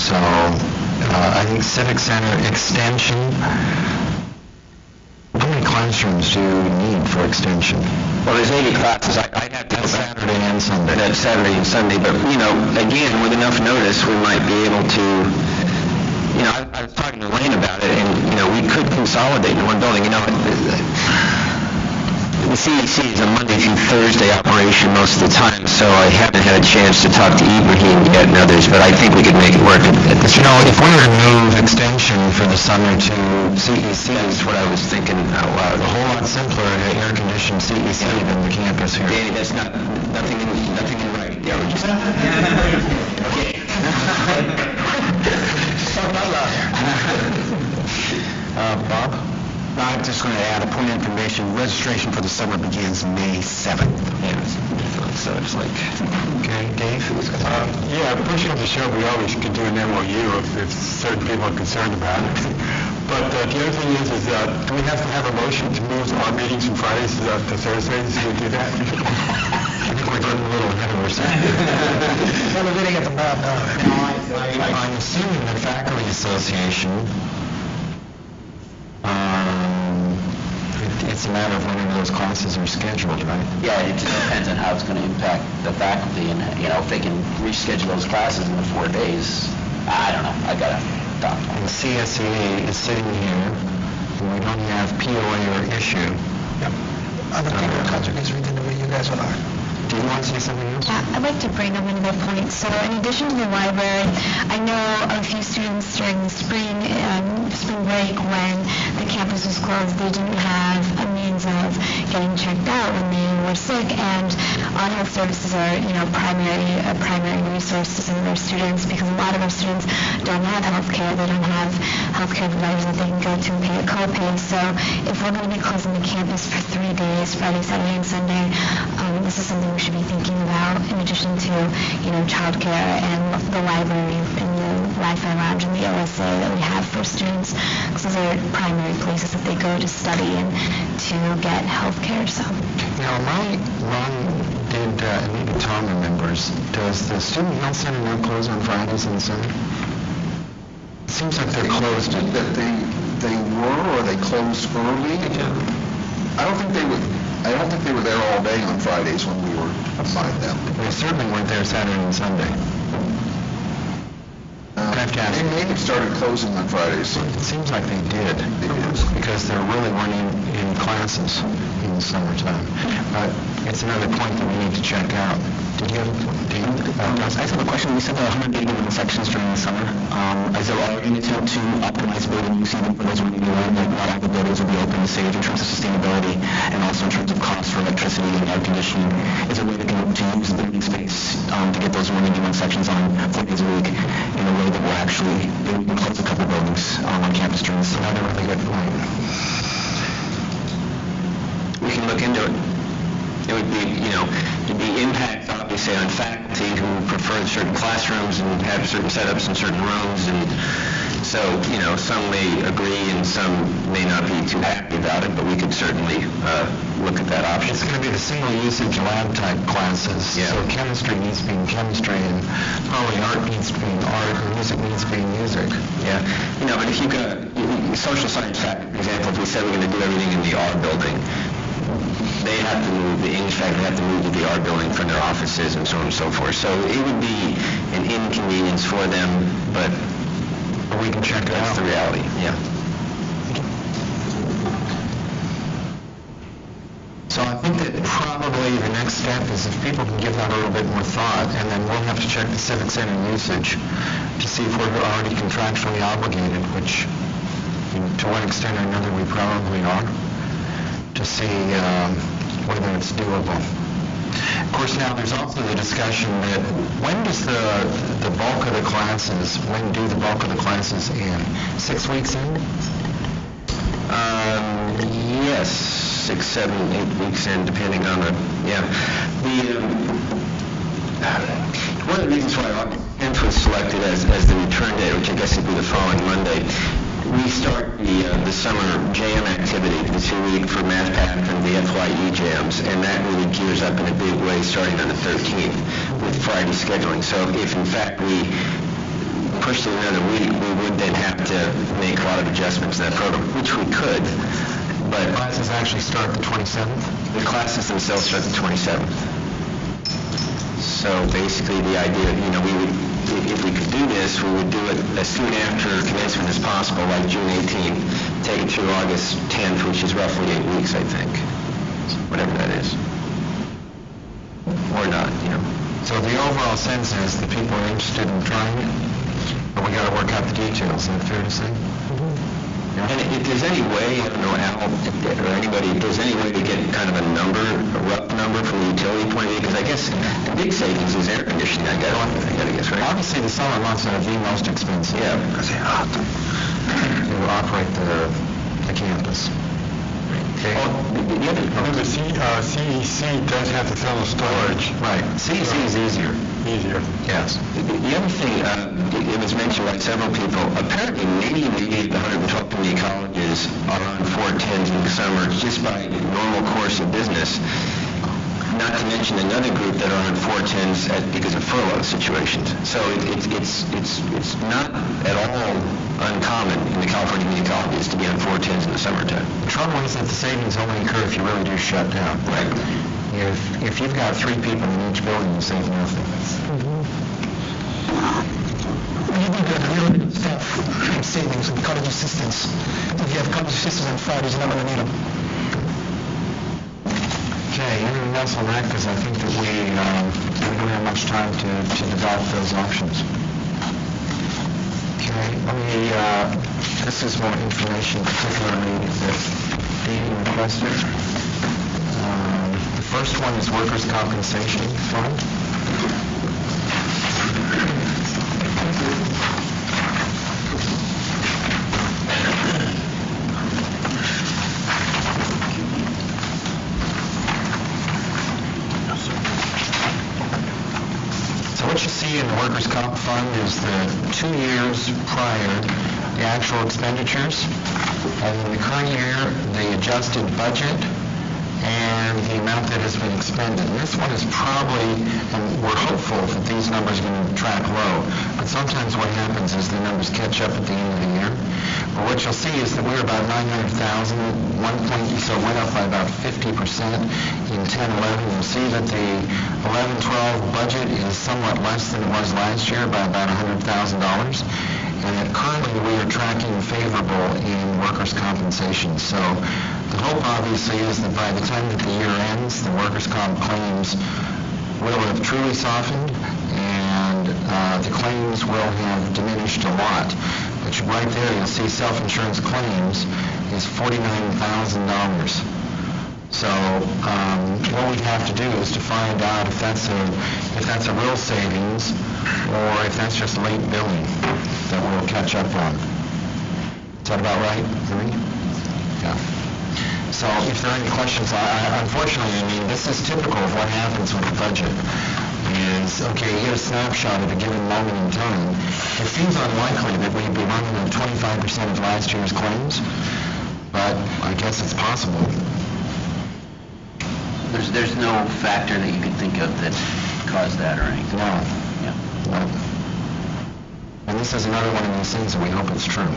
So, I think Civic Center extension, how many classrooms do you need for extension? Well, there's 80 classes. I'd have to go back. Saturday and Sunday. That's Saturday and Sunday, but, again, with enough notice, we might be able to, I was talking to Lane about it, and, we could consolidate in one building. The CEC is a Monday through Thursday operation most of the time, so I haven't had a chance to talk to Ibrahim yet and others, but I think we could make it work at this. If we were to move extension for the summer to CEC, That's what I was thinking out loud. a whole lot simpler to air-conditioned CEC than the campus here. Danny, that's nothing in writing. Yeah, we're just... Okay. Bob? I'm just going to add a point of information. Registration for the summer begins May 7th. So it's like... Okay, Dave? Pushing up the show, we always could do an MOU if certain people are concerned about it. But the other thing is do we have to have a motion to move our meetings from Fridays to Thursdays? Do we do that? I think we're getting a little ahead of ourselves. We're getting at the bad now. I'm assuming the Faculty Association, it's a matter of whenever those classes are scheduled, right? Yeah, it just depends on how it's going to impact the faculty, and, if they can reschedule those classes in the 4 days, I don't know, I got to talk to them. And CSEA is sitting here, and we don't have POA or issue. Other people in country is reading the way you guys are. Do you want to say something else? I'd like to bring up another point. So in addition to the library, I know a few students during the spring break when the campus was closed, they didn't have a means of getting checked out when they were sick, and our health services are, primary resource to some of our students, because a lot of our students don't have health care. They don't have health care providers that they can go to and pay a copay. So if we're going to be closing the campus for 3 days, Friday, Saturday, and Sunday, this is something we should be thinking about in addition to, childcare and the library and the Wi-Fi lounge and the OSA that we have for students, because those are primary places that they go to study and to get health care. So. Now, Ron did, and maybe Tom remembers, does the Student Health Center not close on Fridays in the summer? It seems like they're closed. That they were, or they closed early? I don't think they were there all day on Fridays when we were assigned them. They certainly weren't there Saturday and Sunday. They may have started closing on Fridays. It seems like they did, because there really weren't any classes in the summertime. But it's another point that we need to check out. Did you have a point, Dave? I just have a question. We said 181 sections during the summer. Is there an attempt to optimize building use even for those who need to learn, like not all the buildings will be open to stage in terms of sustainability and also in terms of cost for electricity and air conditioning? Is there a way to use the building space to get those 181 sections on 4 days a week in a way that will actually, we can close a couple buildings on campus during the summer? Another really good point. We can look into it. It would be, there'd be impact, obviously, on faculty who prefer certain classrooms and have certain setups in certain rooms, and so, some may agree and some may not be too happy about it, but we could certainly look at that option. It's going to be the single usage lab type classes. Yeah. So chemistry needs to be in chemistry, and probably art needs to be in art, and music needs to be in music. Yeah, but if you got social science faculty, for example, if we said we're going to do everything in the art building, they have to move, the English faculty have to move to the art building from their offices and so on and so forth. So it would be an inconvenience for them, but we can check it out. that's the reality, yeah. So I step is if people can give that a little bit more thought, and then we'll have to check the Civic Center usage to see if we're already contractually obligated, which to one extent or another we probably are, to see whether it's doable. Of course, now there's also the discussion that when does the bulk of the classes, when do the bulk of the classes end? 6 weeks in? Yes, 6, 7, 8 weeks in, depending on the, one of the reasons why August was selected as the return date, which I guess would be the following Monday, we start the summer jam activity, the 2-week for Math Path and the FYE jams, and that really gears up in a big way starting on the 13th with Friday scheduling. So if in fact we push it another week, we would then have to make a lot of adjustments to that program, which we could. But classes actually start the 27th? The classes themselves start the 27th. So basically the idea, we would, if we could do this, we would do it as soon after commencement as possible, like June 18th, take it through August 10th, which is roughly 8 weeks, I think. Whatever that is. Or not, So the overall sense is that people are interested in trying it, but we got to work out the details. Is that fair to say? And if there's any way, I don't know, Al, or anybody, if there's any way to get kind of a rough number from the utility point of view, because I guess the big savings is air conditioning, I guess, right? Obviously, the summer months are the most expensive. Yeah. Because they have to operate the campus. Okay. Remember, CEC does have to sell the storage. Right. CEC is easier. Yes. The other thing, it was mentioned by several people, apparently 80 of the 112 community colleges are on 410s in the summer just by normal course of business. Not to mention another group that are on 410s because of furlough situations. So it's not at all uncommon in the California community colleges to be on 410s in the summertime. The trouble is that the savings only occur if you really do shut down. Right. If you've got 3 people in each building, you save nothing. You need a little bit of staff savings with college assistants. If you have college assistants on Fridays, you're not going to need them. Okay, anything else on that? Because I think that we don't have much time to develop those options. Okay, this is more information particularly that Dean requested. The first one is Workers' Compensation Fund. So what you see in the Workers' Comp Fund is the 2 years prior, the actual expenditures, and in the current year, the adjusted budget, and the amount that has been expended. And this one is probably, and we're hopeful that these numbers are going to track low, but sometimes what happens is the numbers catch up at the end of the year. But what you'll see is that we're about 900,000, so it went up by about 50% in 10-11. You'll see that the 11-12 budget is somewhat less than it was last year by about $100,000. And that currently we are tracking favorable in workers' compensation. So the hope obviously is that by the time that the year ends, the workers' comp claims will have truly softened and the claims will have diminished a lot. Which right there you'll see self-insurance claims is $49,000. So what we have to do is to find out if that's a real savings or if that's just late billing that we'll catch up on. Is that about right, Marie? Yeah. So if there are any questions, unfortunately, this is typical of what happens with the budget. Is, okay, you get a snapshot at a given moment in time. It seems unlikely that we'd be running on 25% of last year's claims, but I guess it's possible. There's no factor that you could think of that caused that or anything? No. Yeah. No. And this is another one of these things that we hope it's true.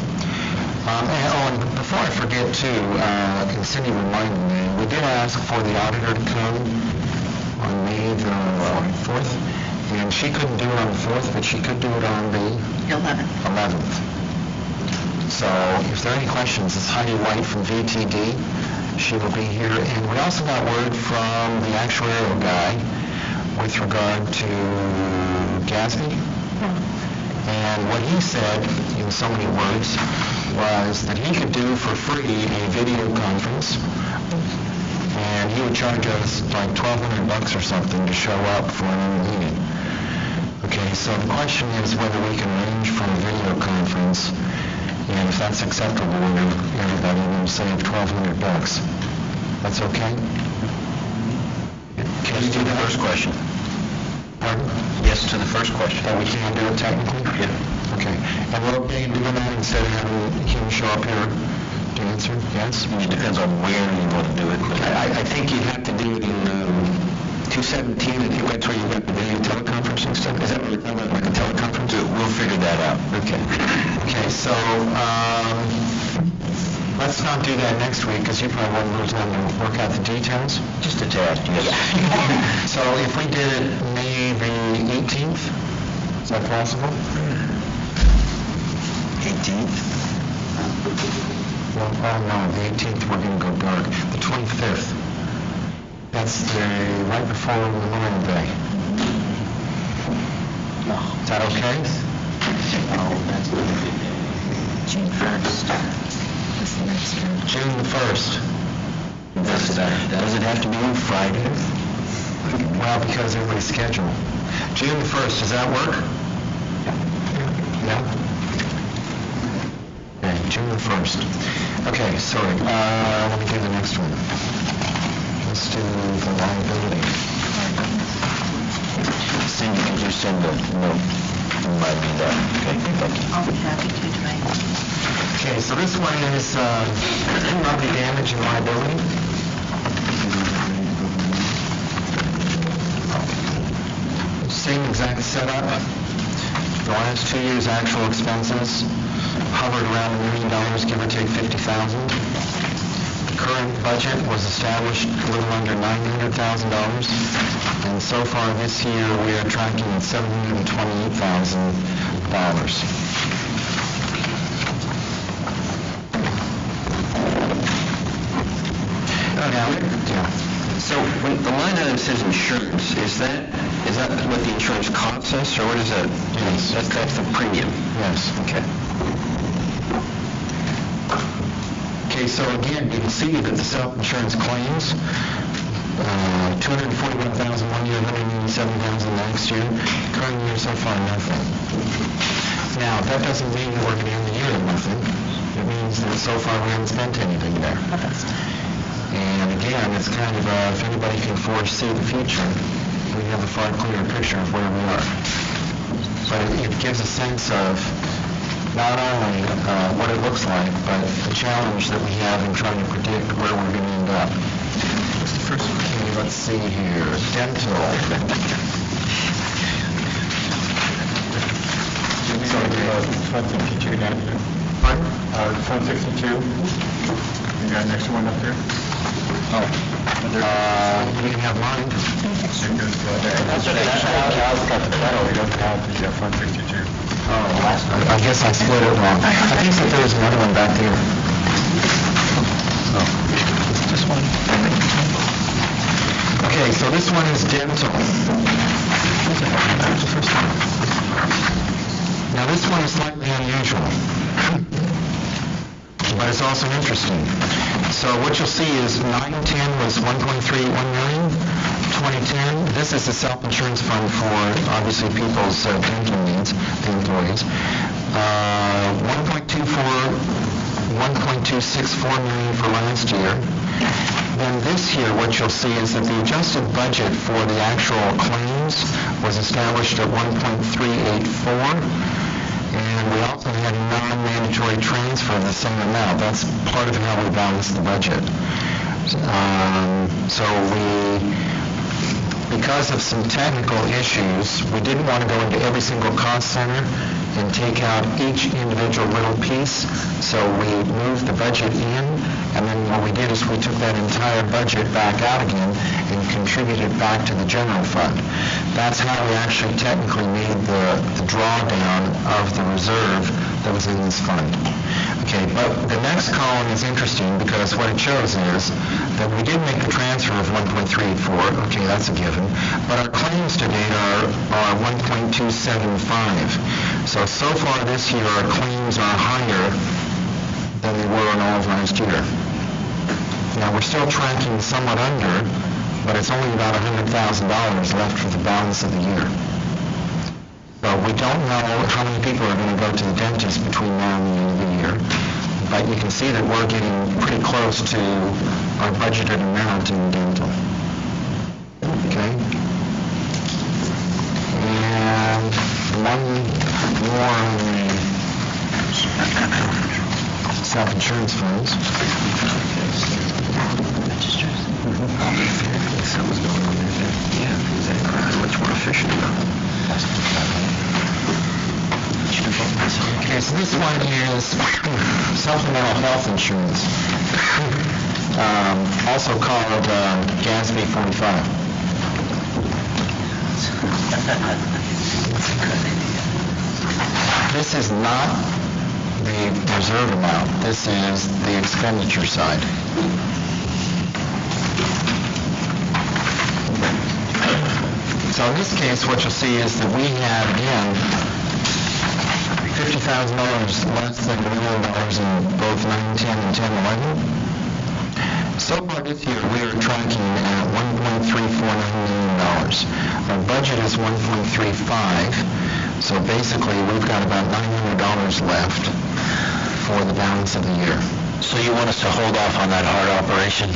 And before I forget too, and Cindy reminded me, we did ask for the auditor to come on May the 4th, and she couldn't do it on the 4th, but she could do it on the 11th. So if there are any questions, it's Heidi White from VTD, She will be here. And we also got word from the actuarial guy with regard to Gatsby. And what he said, in so many words, was that he could do for free a video conference, and he would charge us like $1,200 or something to show up for an meeting. Okay, so the question is whether we can arrange for a video conference, and if that's acceptable to everybody, we'll save $1,200. That's okay? Can you do the first question? Pardon? Yes to the first question. That we can do it technically? Yeah. Okay. And we're okay in doing that instead of having him show up here to answer? Yes? It depends on where you want to do it. But I think you have to do it in 217. I think that's where you got the video teleconferencing stuff. Is that what we're talking about, like a teleconference? we'll figure that out. Okay. Okay, so let's not do that next week because you probably won't have time to work out the details. Just a tad, yes. So if we did it May the 18th, is that possible? 18th? Well, oh no, the 18th we're going to go dark. The 25th. That's the right before Memorial Day. Is that okay? Oh, that's not a good day. June 1st. That's the next one. June the 1st. Does it have to be on Friday? Well, because everybody's scheduled. June the 1st, does that work? Yeah? Okay, June the 1st. Okay, sorry. Let me do the next one. Let's do the liability. Cindy, could you send a note? Remind me that. Okay, thank you. I'll be happy to tonight. Okay, so this one is property damage and liability. Same exact setup. The last 2 years' actual expenses hovered around $1 million, give or take $50,000. The current budget was established a little under $900,000, and so far this year we are tracking at $728,000. So when the line item says insurance, is that what the insurance costs us, or what is that? Yes. That's the premium. Yes. Okay. Okay, so again, you can see that the self-insurance claims, 241,000 one year, 187,000 next year. Current year so far, nothing. Now, that doesn't mean that we're going to end the year with nothing. It means that so far we haven't spent anything there. And again, it's kind of, if anybody can foresee the future, we have a far clearer picture of where we are. But it gives a sense of not only what it looks like, but the challenge that we have in trying to predict where we're going to end up. What's the first one? Okay, let's see here. Dental. Fund 62 down here. Pardon? Fund 62. You got an extra one up there? You can have mine. That's what Al's got the federal, he doesn't have the Fund 62. I guess I split it wrong. I think that there was another one back there. This one? Okay, so this one is dental. Now this one is slightly unusual, but it's also interesting. So what you'll see is 910 was 1.31 million. 2010, this is the self-insurance fund for obviously people's dental needs, the employees. 1.264 million for last year. Then this year, what you'll see is that the adjusted budget for the actual claims was established at 1.384. And we also had a non-mandatory transfer of the same amount. That's part of how we balance the budget. Because of some technical issues, we didn't want to go into every single cost center and take out each individual little piece. So we moved the budget in, and then what we did is we took that entire budget back out again and contributed back to the general fund. That's how we actually technically made the drawdown of the reserve that was in this fund. Okay, but the next column is interesting because what it shows is that we did make the transfer of 1.384. Okay, that's a given. But our claims to date are 1.275. So far this year, our claims are higher than they were in all of last year. Now, we're still tracking somewhat under, but it's only about $100,000 left for the balance of the year. So we don't know how many people are going to go to the dentist between now and the end of the year, but you can see that we're getting pretty close to our budgeted amount in dental. Okay? And one more on the self-insurance funds. Something's going on there. Yeah, exactly. Much more efficient. Okay, so this one is supplemental health insurance, also called GASB 45. This is not the reserve amount. This is the expenditure side. So in this case, what you'll see is that we have, again, $50,000 less than $1 million in both 9/10 and 10/11. So far this year, we are tracking at $1.349 million. Our budget is $1.35, so basically we've got about $900 left for the balance of the year. So you want us to hold off on that hard operation?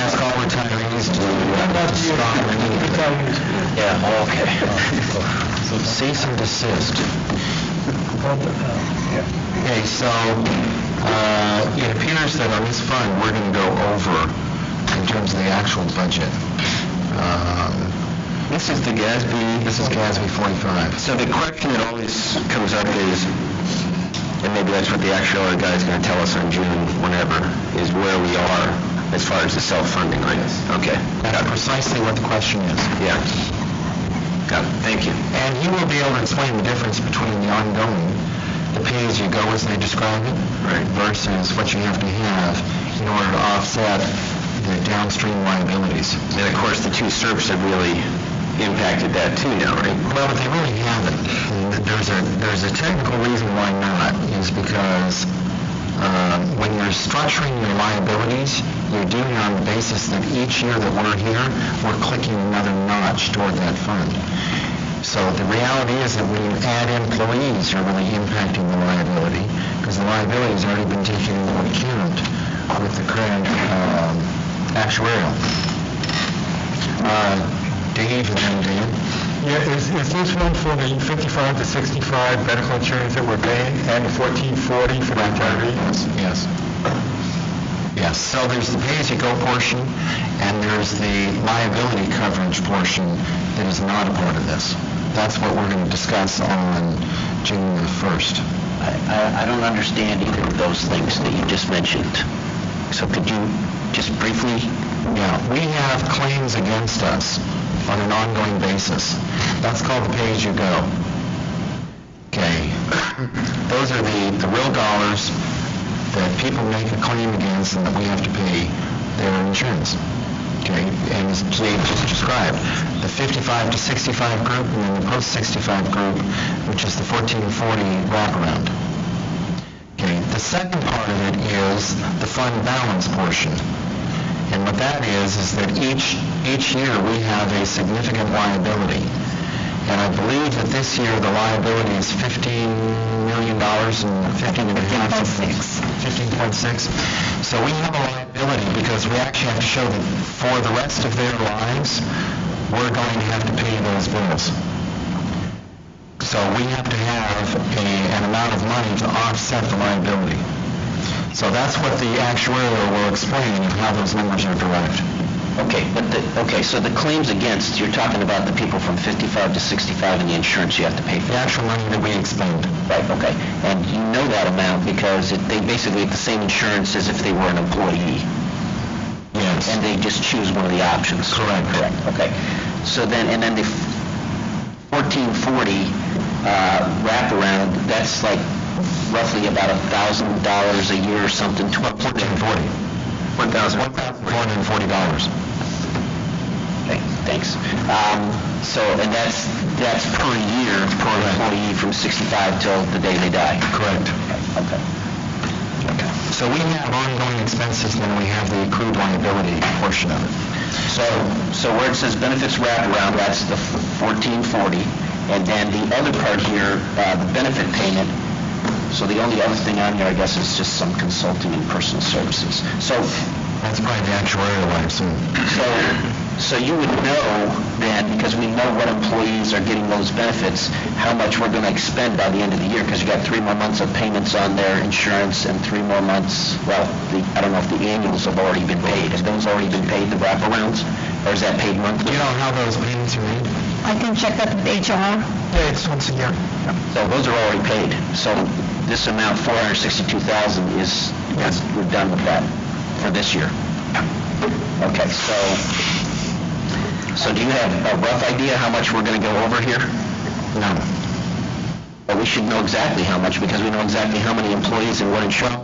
Ask all retirees to stop. Yeah, okay. Cease and desist. Okay, so it appears that on this fund we're going to go over in terms of the actual budget. This is the GASB. This is GASB 45. So the question that always comes up is, and maybe that's what the actuarial guy is going to tell us on June, whenever, is where we are as far as the self-funding, right? Okay. That's precisely what the question is. Yeah. Got it. Thank you. And he will be able to explain the difference between the ongoing, the pay-as-you-go as they describe it, right, versus what you have to have in order to offset the downstream liabilities. And of course, the two SERPs have really impacted that too now, right? Well, but they really haven't. There's a technical reason why not, is because when you're structuring your liabilities, you're doing it on the basis that each year that we're here, we're clicking another notch toward that fund. So the reality is that when you add employees, you're really impacting the liability, because the liability has already been taken into account with the current actuarial. Dave and then Dan. Yeah, is this one for the 55 to 65 medical insurance that we're paying and the 1440 for the retirees? Yes. Yes. So there's the pay-as-you-go portion, and there's the liability coverage portion that is not a part of this. That's what we're going to discuss on June the 1st. I don't understand either of those things that you just mentioned. So could you just briefly? Yeah, we have claims against us on an ongoing basis. That's called the pay-as-you-go. Okay. Those are the real dollars that people make a claim against and that we have to pay their insurance. Okay, and as Dave just described, the 55 to 65 group and then the post-65 group, which is the 1440 wraparound. Okay, the second part of it is the fund balance portion. And what that is that each year we have a significant liability. And I believe that this year the liability is $15 million and 15.6. So we have a liability because we actually have to show that for the rest of their lives, we're going to have to pay those bills. So we have to have an amount of money to offset the liability. So that's what the actuarial will explain, how those numbers are derived. Okay, so the claims against, you're talking about the people from 55 to 65 and the insurance you have to pay for. The actual money that we explained. Right, okay. And you know that amount because they basically have the same insurance as if they were an employee. Yes. And they just choose one of the options. Correct. Okay. So then, and then the 1440 wraparound, that's like roughly about $1,000 a year or something. $1,440. $1,440. Okay, thanks. And that's per year, per employee from 65 till the day they die. Correct. Okay. So we have ongoing expenses, then we have the accrued liability portion of it. So where it says benefits wraparound, that's the 1440, and then the other part here, the benefit payment. So the only other thing on here, I guess, is just some consulting and personal services. So that's probably the actuarial, I assume. So you would know then, because we know what employees are getting those benefits, how much we're going to expend by the end of the year, because you got 3 more months of payments on their insurance and 3 more months, well, I don't know if the annuals have already been paid. Have those already been paid, the wraparounds? Or is that paid monthly? Do you know how those payments are made? I can check that with HR. Yeah, it's once a year. So those are already paid. So this amount, $462,000, we're done with that for this year. Okay, so do you have a rough idea how much we're going to go over here? No. But we should know exactly how much, because we know exactly how many employees and what insurance.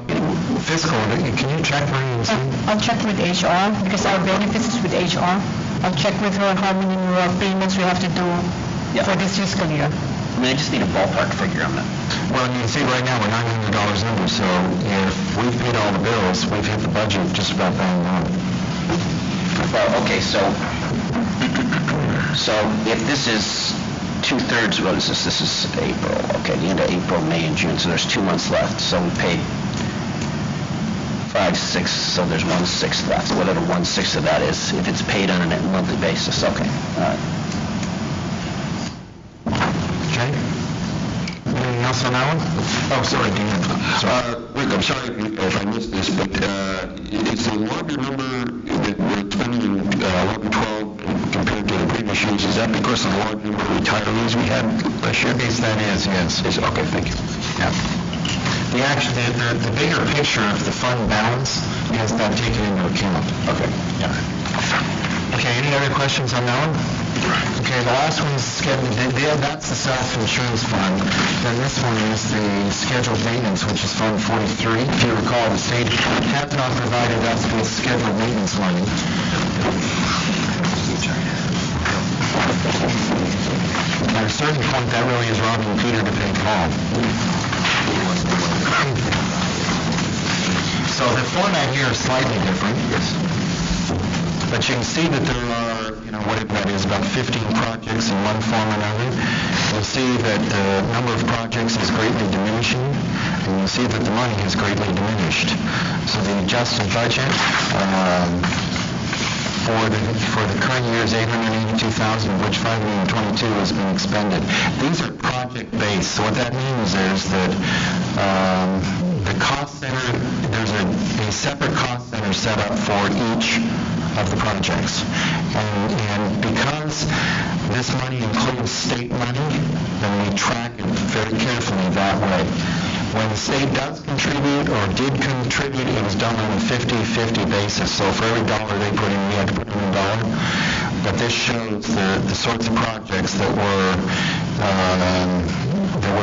Fiscal, can you check for me? I'll check with HR, because our benefits is with HR. I'll check with her how many more payments we have to do for this fiscal year. I mean, I just need a ballpark figure on that. Well, you see, right now, we're $900 under, so if we've paid all the bills, we've hit the budget just about bang on. Well, okay, so if this is 2/3, what is this? This is April. Okay, the end of April, May, and June, so there's 2 months left. So we paid 5, 6, so there's 1/6 left, whatever 1/6 of that is, if it's paid on a monthly basis. Okay, all right. Okay. Anything else on that one? Oh, sorry, Dan. Rick, I'm sorry if I missed this, but is the larger number that we're spending in 11-12 compared to the previous years, is that because of the large number of retirees we had last year? Yes, that is, yes. Okay, thank you. Yeah. The bigger picture of the fund balance has that taken into account. Okay. Yeah. Okay, any other questions on that one? Okay, the last one is scheduled, that's the self-insurance fund. Then this one is the scheduled maintenance, which is Fund 43. If you recall, the state has not provided us with scheduled maintenance money. At a certain point, that really is robbing Peter to pay Paul. So the format here is slightly different. But you can see that there are, whatever that is, about 15 projects in one form or another. You'll see that the number of projects is greatly diminishing, and you'll see that the money has greatly diminished. So the adjusted budget for the current year is $882,000, of which $522 has been expended. These are project-based, so what that means is that the cost center, there's a separate cost center set up for each of the projects. And because this money includes state money, then we track it very carefully that way. When the state does contribute or did contribute, it was done on a 50-50 basis. So for every dollar they put in, we had to put in a dollar. But this shows the sorts of projects that were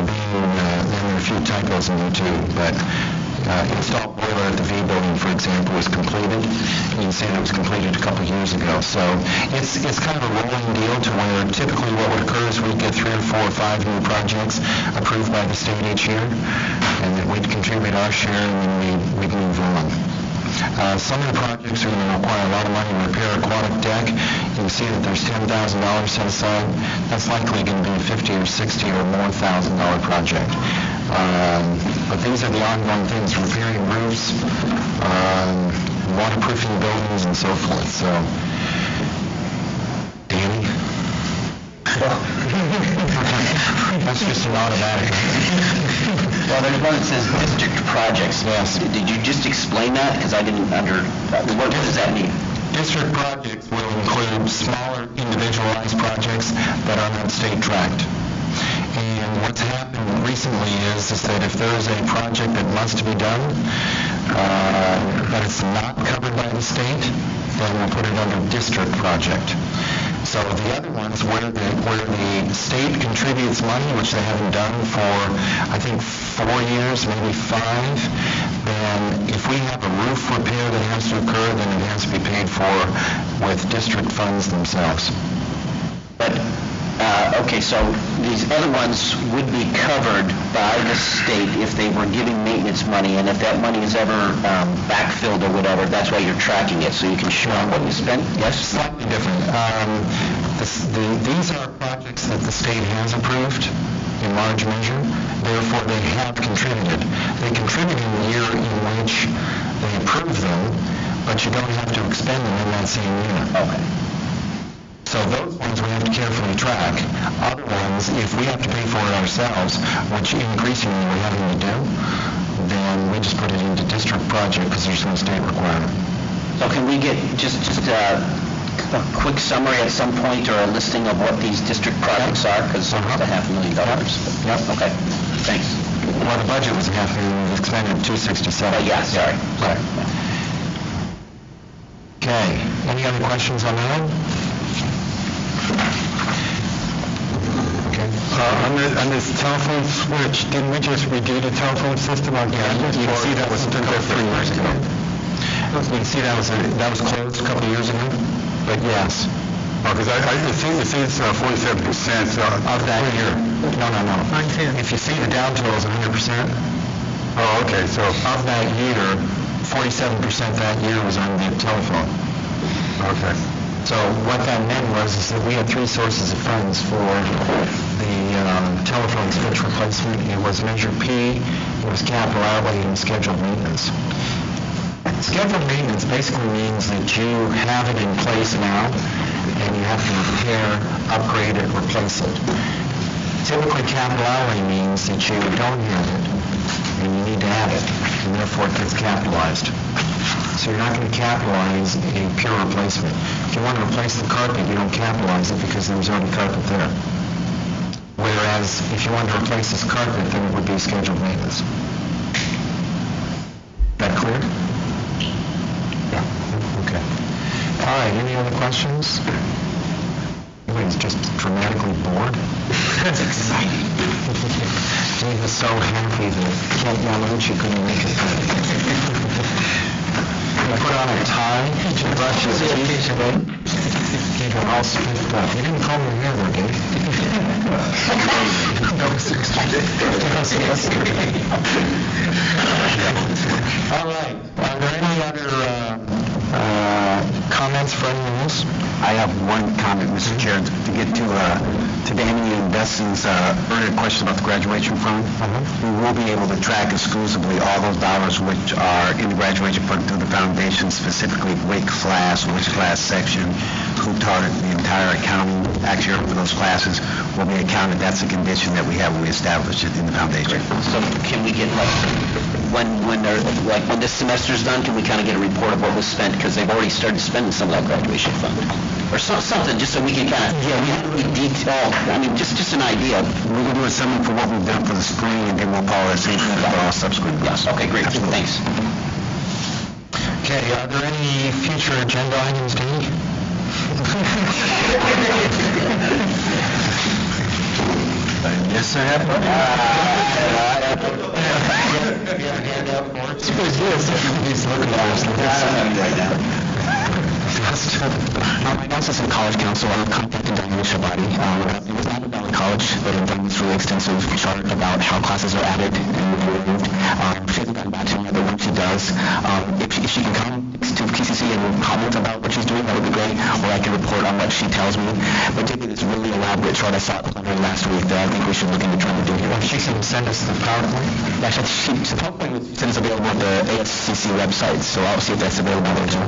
being, there were a few typos in there too, but installed boiler at the V building, for example, was completed. You can see that it was completed a couple years ago. So it's kind of a rolling deal to where typically what would occur is we'd get 3 or 4 or 5 new projects approved by the state each year, and that we'd contribute our share, and then we'd move on. Some of the projects are going to require a lot of money to repair aquatic deck. You can see that there's $10,000 set aside. That's likely going to be a $50 or $60 or more $1,000 project. But these are the ongoing things, repairing roofs, waterproofing buildings, and so forth. So, Danny? That's just an automatic. Well, there's one that says district projects. Yes. Did you just explain that? Because I didn't what does that mean? District projects will include smaller individualized projects that are not state tracked. And what's happened recently is that if there is a project that must be done, but it's not covered by the state, then we'll put it under district project. So the other ones where the state contributes money, which they haven't done for, I think, 4 years, maybe 5, then if we have a roof repair that has to occur, then it has to be paid for with district funds themselves. But, okay, so these other ones would be covered by the state if they were giving maintenance money, and if that money is ever backfilled or whatever, that's why you're tracking it, so you can show what you spent? Yes? Slightly different. These are projects that the state has approved in large measure, therefore they have contributed. They contribute in the year in which they approve them, but you don't have to expend them in that same year. Okay. So those ones we have to carefully track. Other ones, if we have to pay for it ourselves, which increasingly we're having to do, then we just put it into district project because there's no state requirement. So can we get just a quick summary at some point, or a listing of what these district projects are? Because it's $500,000. Yep. Okay, thanks. Well, the budget was $500,000, we've expended $267. Oh, yeah, sorry. Okay, any other questions on that? Okay. On this telephone switch, didn't we just redo the telephone system on campus? You can see that was 3 years ago. You can see that was closed a couple of years ago, but yes. Because it says 47% Of that year. No. If you see the down total is 100%. Oh, okay, so, Of that year, 47% that year was on the telephone. okay. So what that meant was is that we had 3 sources of funds for the telephone switch replacement. It was Measure P, it was capital outlay, and scheduled maintenance. Scheduled maintenance basically means that you have it in place now, and you have to repair, upgrade it, replace it. Typically, capital outlay means that you don't have it, and you need to have it, and therefore it gets capitalized. So you're not going to capitalize a pure replacement. If you want to replace the carpet, you don't capitalize it because there was already carpet there. Whereas if you want to replace this carpet, then it would be scheduled maintenance. That clear? Yeah. Okay. All right, any other questions? Everybody's just dramatically bored. That's exciting. Dave is so happy that Kent Yamaguchi couldn't make it. He put on a tie, he brushed his teeth today. He got all spiffed up. You didn't comb your hair though, Dave. That was exciting. All right. Are there any other comments for anyone else? I have one comment, Mr. Chair, to get to Danny and Dustin's earlier question about the graduation fund. We will be able to track exclusively all those dollars which are in the graduation fund through the foundation, specifically which class section, who taught it, the entire accounting actually for those classes will be accounted. That's a condition that we have when we establish it in the foundation. So can we get, when this semester's done, can we kind of get a report of what was spent? Because they've already started spending some of that graduation fund. Or something, just so we can kind of, we have to be detailed. I mean, just an idea. We're going to do a summary for what we've done for the spring, and then we'll follow the same thing for all subsequent. Yes, okay, great. Absolutely. Thanks. Okay, are there any future agenda items, Danny? Yes, I have. He's looking at us. Right now. I also said college council. I contacted Diana Shabati. It was not about college, but I've done this really extensive chart about how classes are added and removed. She hasn't gotten back to me, but when she does, if she can come to PCC and comment about what she's doing, that would be great, or I can report on what she tells me. But they did this really elaborate chart I saw on her last week that I think we should look into trying to do here. She can send us the PowerPoint? Actually, the PowerPoint is available on the ASCC website, so I'll see if that's available there too.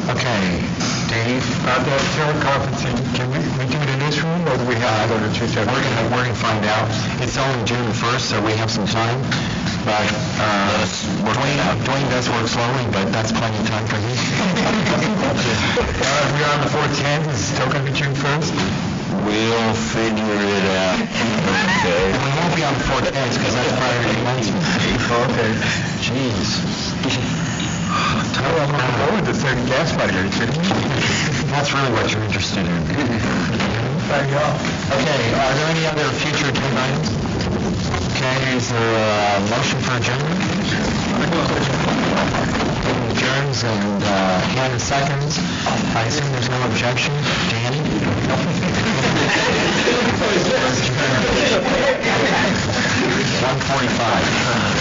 Okay, Dave? The teleconferencing, can we do it in this room, or do we have to go to 270? We're going to find out. It's only June 1st, so we have some time. But Dwayne does work slowly, but that's plenty of time for him. We're on the 410, is it still going to be June 1st? We'll figure it out. Okay. We won't be on the 410s because that's prior to commencement. paid. Jeez. I'm looking forward to saving gas money, are you kidding me? That's really what you're interested in. Thank you all. Okay, are there any other future agenda items? Okay, is there a motion for adjournment? Adjourns and Hannah seconds. I assume there's no objection. Danny? 1:45.